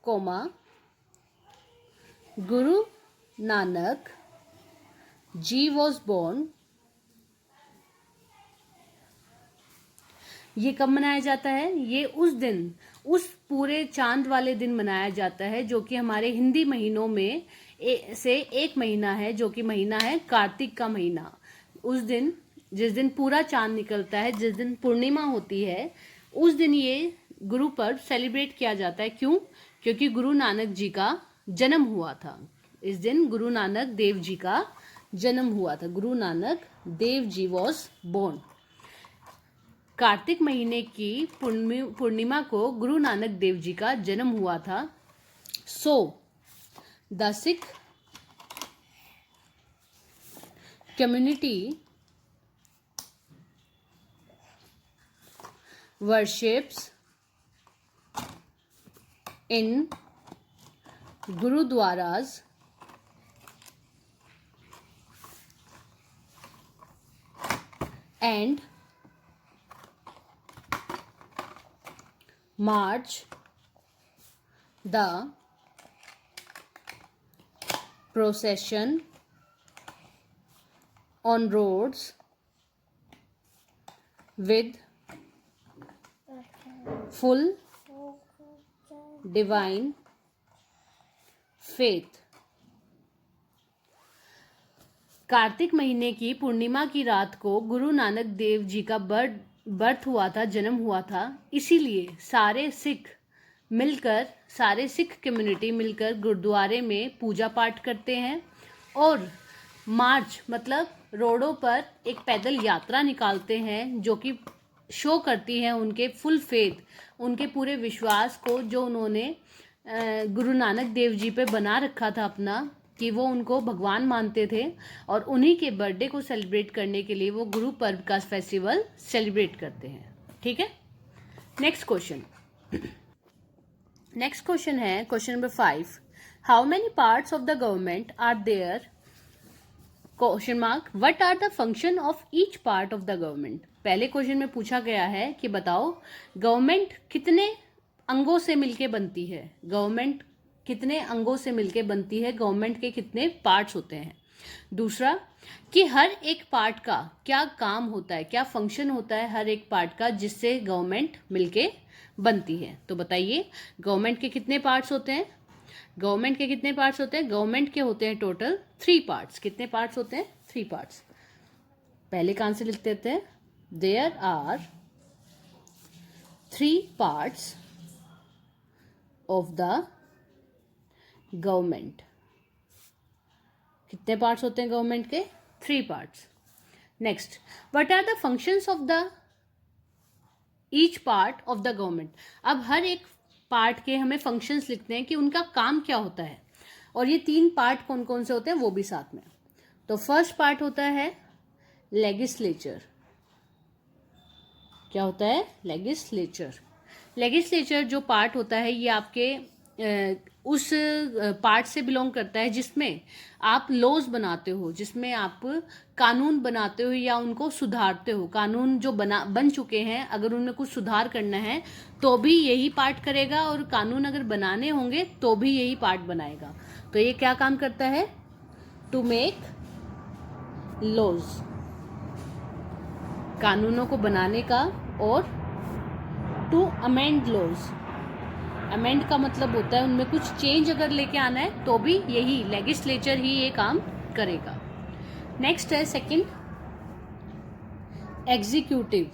S1: comma Guru Nanak ji was born। ये कब मनाया जाता है? ये उस दिन, उस पूरे चांद वाले दिन मनाया जाता है जो कि हमारे हिंदी महीनों में से एक महीना है, जो कि महीना है कार्तिक का महीना। उस दिन, जिस दिन पूरा चांद निकलता है, जिस दिन पूर्णिमा होती है, उस दिन ये गुरु पर्व सेलिब्रेट किया जाता है। क्यों? क्योंकि गुरु नानक जी का जन्म हुआ था। इस दिन गुरु नानक देव जी का जन्म हुआ था। Guru Nanak Dev ji was born. कार्तिक महीने की पूर्णिमा को गुरु नानक देव जी का जन्म हुआ था। So the Sikh community worships in gurudwaras and march the procession on roads with full divine faith। Kartik महीने की पूर्णिमा की रात को गुरु नानक देव जी का बर्थ हुआ था, जन्म हुआ था। इसीलिए सारे सिख कम्युनिटी मिलकर गुरुद्वारे में पूजा पाठ करते हैं और मार्च मतलब रोडों पर एक पैदल यात्रा निकालते हैं, जो कि शो करती है उनके फुल फेथ, उनके पूरे विश्वास को जो उन्होंने गुरु नानक देव जी पे बना रखा था अपना, कि वो उनको भगवान मानते थे और उन्हीं के बर्थडे को सेलिब्रेट करने के लिए वो गुरु पर्व का फेस्टिवल सेलिब्रेट करते हैं। ठीक है। नेक्स्ट क्वेश्चन है question number 5। How many parts of the government are there? Question mark. What are the function of each part of the government? पहले क्वेश्चन में पूछा गया है कि बताओ गवर्नमेंट कितने अंगों से मिलके बनती है, गवर्नमेंट कितने अंगों से मिलके बनती है, गवर्नमेंट के कितने पार्ट्स होते हैं। दूसरा कि हर एक पार्ट का क्या काम होता है, क्या फंक्शन होता है हर एक पार्ट का जिससे गवर्नमेंट मिलके बनती है। तो बताइए गवर्नमेंट के कितने पार्ट्स होते हैं? गवर्नमेंट के कितने पार्ट्स होते हैं? गवर्नमेंट के होते हैं टोटल 3 पार्ट्स। कितने पार्ट्स होते हैं? 3 पार्ट्स। पहले का आंसर लिख देते हैं। There are 3 parts of the government. कितने पार्ट्स होते हैं गवर्नमेंट के? 3 parts. Next, what are the functions of the each part of the government? अब हर एक पार्ट के हमें फंक्शंस लिखते हैं कि उनका काम क्या होता है, और ये 3 पार्ट कौन कौन से होते हैं वो भी साथ में। तो फर्स्ट पार्ट होता है लेजिस्लेचर। क्या होता है? लेजिस्लेचर। लेजिस्लेचर जो पार्ट होता है ये आपके उस पार्ट से बिलोंग करता है जिसमें आप लॉज बनाते हो, जिसमें आप कानून बनाते हो या उनको सुधारते हो। कानून जो बन चुके हैं अगर उनमें कुछ सुधार करना है तो भी यही पार्ट करेगा, और कानून अगर बनाने होंगे तो भी यही पार्ट बनाएगा। तो ये क्या काम करता है? टू मेक लॉज, कानूनों को बनाने का, और टू अमेंड लॉज। अमेंड का मतलब होता है उनमें कुछ चेंज अगर लेके आना है तो भी यही लेजिस्लेचर ही ये काम करेगा। नेक्स्ट है सेकंड, एग्जीक्यूटिव।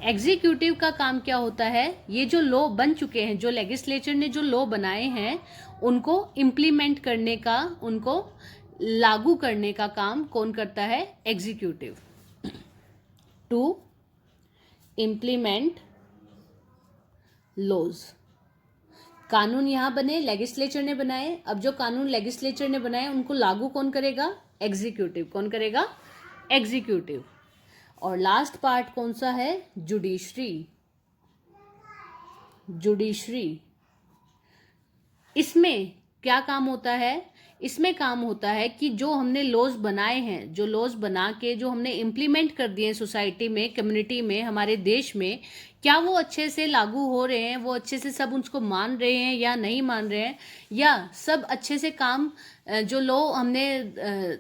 S1: एग्जीक्यूटिव का काम क्या होता है? ये जो लॉ बन चुके हैं, जो लेजिस्लेचर ने जो लॉ बनाए हैं उनको इम्प्लीमेंट करने का, उनको लागू करने का काम कौन करता है? एग्जीक्यूटिव। To implement laws. कानून यहां बने, लेजिस्लेचर ने बनाए। अब जो कानून लेजिस्लेचर ने बनाए उनको लागू कौन करेगा? एग्जीक्यूटिव। कौन करेगा? एग्जीक्यूटिव। और लास्ट पार्ट कौन सा है? जुडिशरी। इसमें क्या काम होता है? इसमें काम होता है कि जो हमने लॉज बनाए हैं, जो लॉज बना के जो हमने इम्प्लीमेंट कर दिए हैं सोसाइटी में, कम्युनिटी में, हमारे देश में, क्या वो अच्छे से लागू हो रहे हैं, वो अच्छे से सब उसको मान रहे हैं या नहीं मान रहे हैं, या सब अच्छे से काम जो लॉ हमने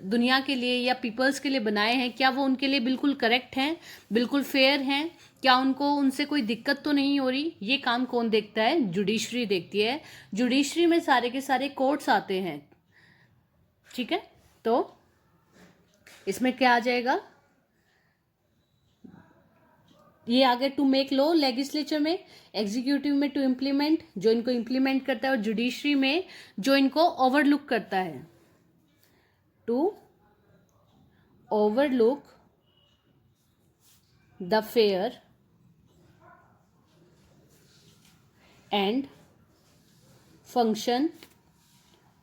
S1: दुनिया के लिए या पीपल्स के लिए बनाए हैं, क्या वो उनके लिए बिल्कुल करेक्ट हैं, बिल्कुल फेयर हैं, क्या उनको उनसे कोई दिक्कत तो नहीं हो रही? ये काम कौन देखता है? जुडिशरी देखती है। जुडिशरी में सारे के सारे कोर्ट्स आते हैं। ठीक है, तो इसमें क्या आ जाएगा? ये आगे टू मेक लॉ लेजिस्लेचर में, एग्जीक्यूटिव में टू इम्प्लीमेंट, जो इनको इम्प्लीमेंट करता है, और जुडिशरी में जो इनको ओवरलुक करता है, to overlook the fair and function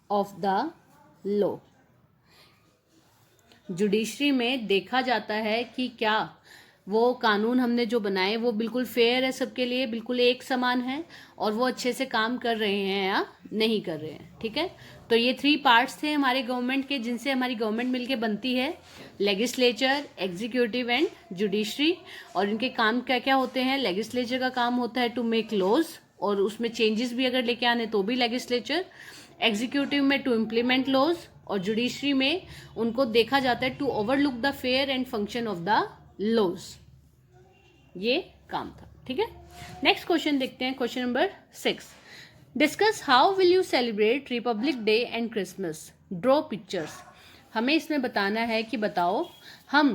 S1: of the law. Judiciary में देखा जाता है कि क्या वो कानून हमने जो बनाए वो बिल्कुल फेयर है, सबके लिए बिल्कुल एक समान है, और वो अच्छे से काम कर रहे हैं या नहीं कर रहे हैं। ठीक है, तो ये 3 पार्ट्स थे हमारे गवर्नमेंट के, जिनसे हमारी गवर्नमेंट मिलके बनती है, लेजिस्लेचर, एग्जीक्यूटिव एंड जुडिशरी। और इनके काम क्या क्या होते हैं? लेजिस्लेचर का काम होता है टू मेक लॉज, और उसमें चेंजेस भी अगर लेके आने तो भी लेजिस्लेचर। एग्जीक्यूटिव में टू इम्प्लीमेंट लॉज, और जुडिशरी में उनको देखा जाता है to overlook the fair and function of the laws. ये काम था। ठीक है, नेक्स्ट क्वेश्चन देखते हैं, question number 6। Discuss how will you celebrate Republic Day and Christmas, draw pictures. हमें इसमें बताना है कि बताओ हम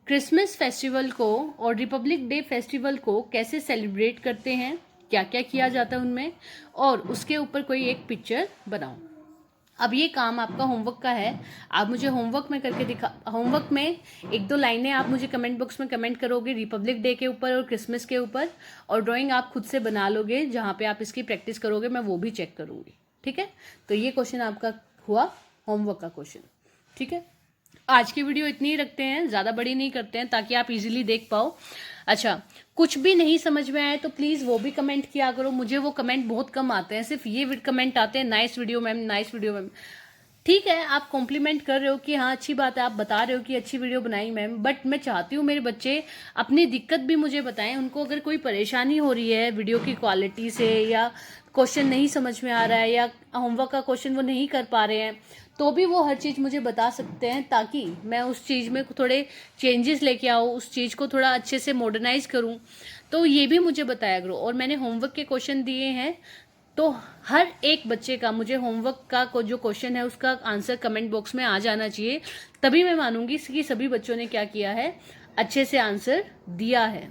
S1: क्रिसमस फेस्टिवल को और रिपब्लिक डे फेस्टिवल को कैसे सेलिब्रेट करते हैं, क्या क्या किया जाता है उनमें, और उसके ऊपर कोई एक पिक्चर बनाओ। अब ये काम आपका होमवर्क का है, आप मुझे होमवर्क में करके होमवर्क में 1-2 लाइनें आप मुझे कमेंट बॉक्स में कमेंट करोगे रिपब्लिक डे के ऊपर और क्रिसमस के ऊपर, और ड्राइंग आप खुद से बना लोगे, जहाँ पे आप इसकी प्रैक्टिस करोगे मैं वो भी चेक करूँगी। ठीक है, तो ये क्वेश्चन आपका हुआ होमवर्क का क्वेश्चन। ठीक है, आज की वीडियो इतनी ही रखते हैं, ज़्यादा बड़ी नहीं करते हैं, ताकि आप इजीली देख पाओ। अच्छा, कुछ भी नहीं समझ में आए तो प्लीज़ वो भी कमेंट किया करो, मुझे वो कमेंट बहुत कम आते हैं, सिर्फ ये कमेंट आते हैं, nice video ma'am, nice video ma'am. ठीक है, आप कॉम्प्लीमेंट कर रहे हो कि हाँ अच्छी बात है, आप बता रहे हो कि अच्छी वीडियो बनाई मैम, बट मैं चाहती हूँ मेरे बच्चे अपनी दिक्कत भी मुझे बताएं। उनको अगर कोई परेशानी हो रही है वीडियो की क्वालिटी से, या क्वेश्चन नहीं समझ में आ रहा है, या होमवर्क का क्वेश्चन वो नहीं कर पा रहे हैं, तो भी वो हर चीज़ मुझे बता सकते हैं, ताकि मैं उस चीज़ में थोड़े चेंजेस लेके आऊँ, उस चीज़ को थोड़ा अच्छे से मॉडर्नाइज करूँ। तो ये भी मुझे बताया करो। और मैंने होमवर्क के क्वेश्चन दिए हैं, तो हर एक बच्चे का मुझे होमवर्क का जो क्वेश्चन है उसका आंसर कमेंट बॉक्स में आ जाना चाहिए, तभी मैं मानूंगी कि सभी बच्चों ने क्या किया है, अच्छे से आंसर दिया है,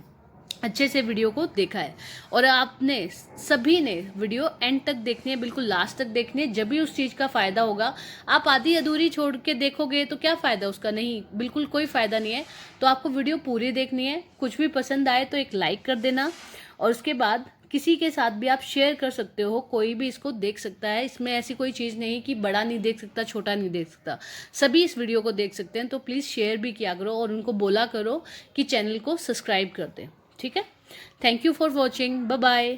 S1: अच्छे से वीडियो को देखा है। और आपने सभी ने वीडियो एंड तक देखनी है, बिल्कुल लास्ट तक देखनी है, जब भी उस चीज़ का फ़ायदा होगा। आप आधी अधूरी छोड़ के देखोगे तो क्या फ़ायदा उसका? नहीं, बिल्कुल कोई फ़ायदा नहीं है। तो आपको वीडियो पूरी देखनी है। कुछ भी पसंद आए तो एक लाइक कर देना, और उसके बाद किसी के साथ भी आप शेयर कर सकते हो, कोई भी इसको देख सकता है। इसमें ऐसी कोई चीज़ नहीं कि बड़ा नहीं देख सकता, छोटा नहीं देख सकता, सभी इस वीडियो को देख सकते हैं। तो प्लीज़ शेयर भी किया करो, और उनको बोला करो कि चैनल को सब्सक्राइब कर दें। ठीक है, thank you for watching, bye bye.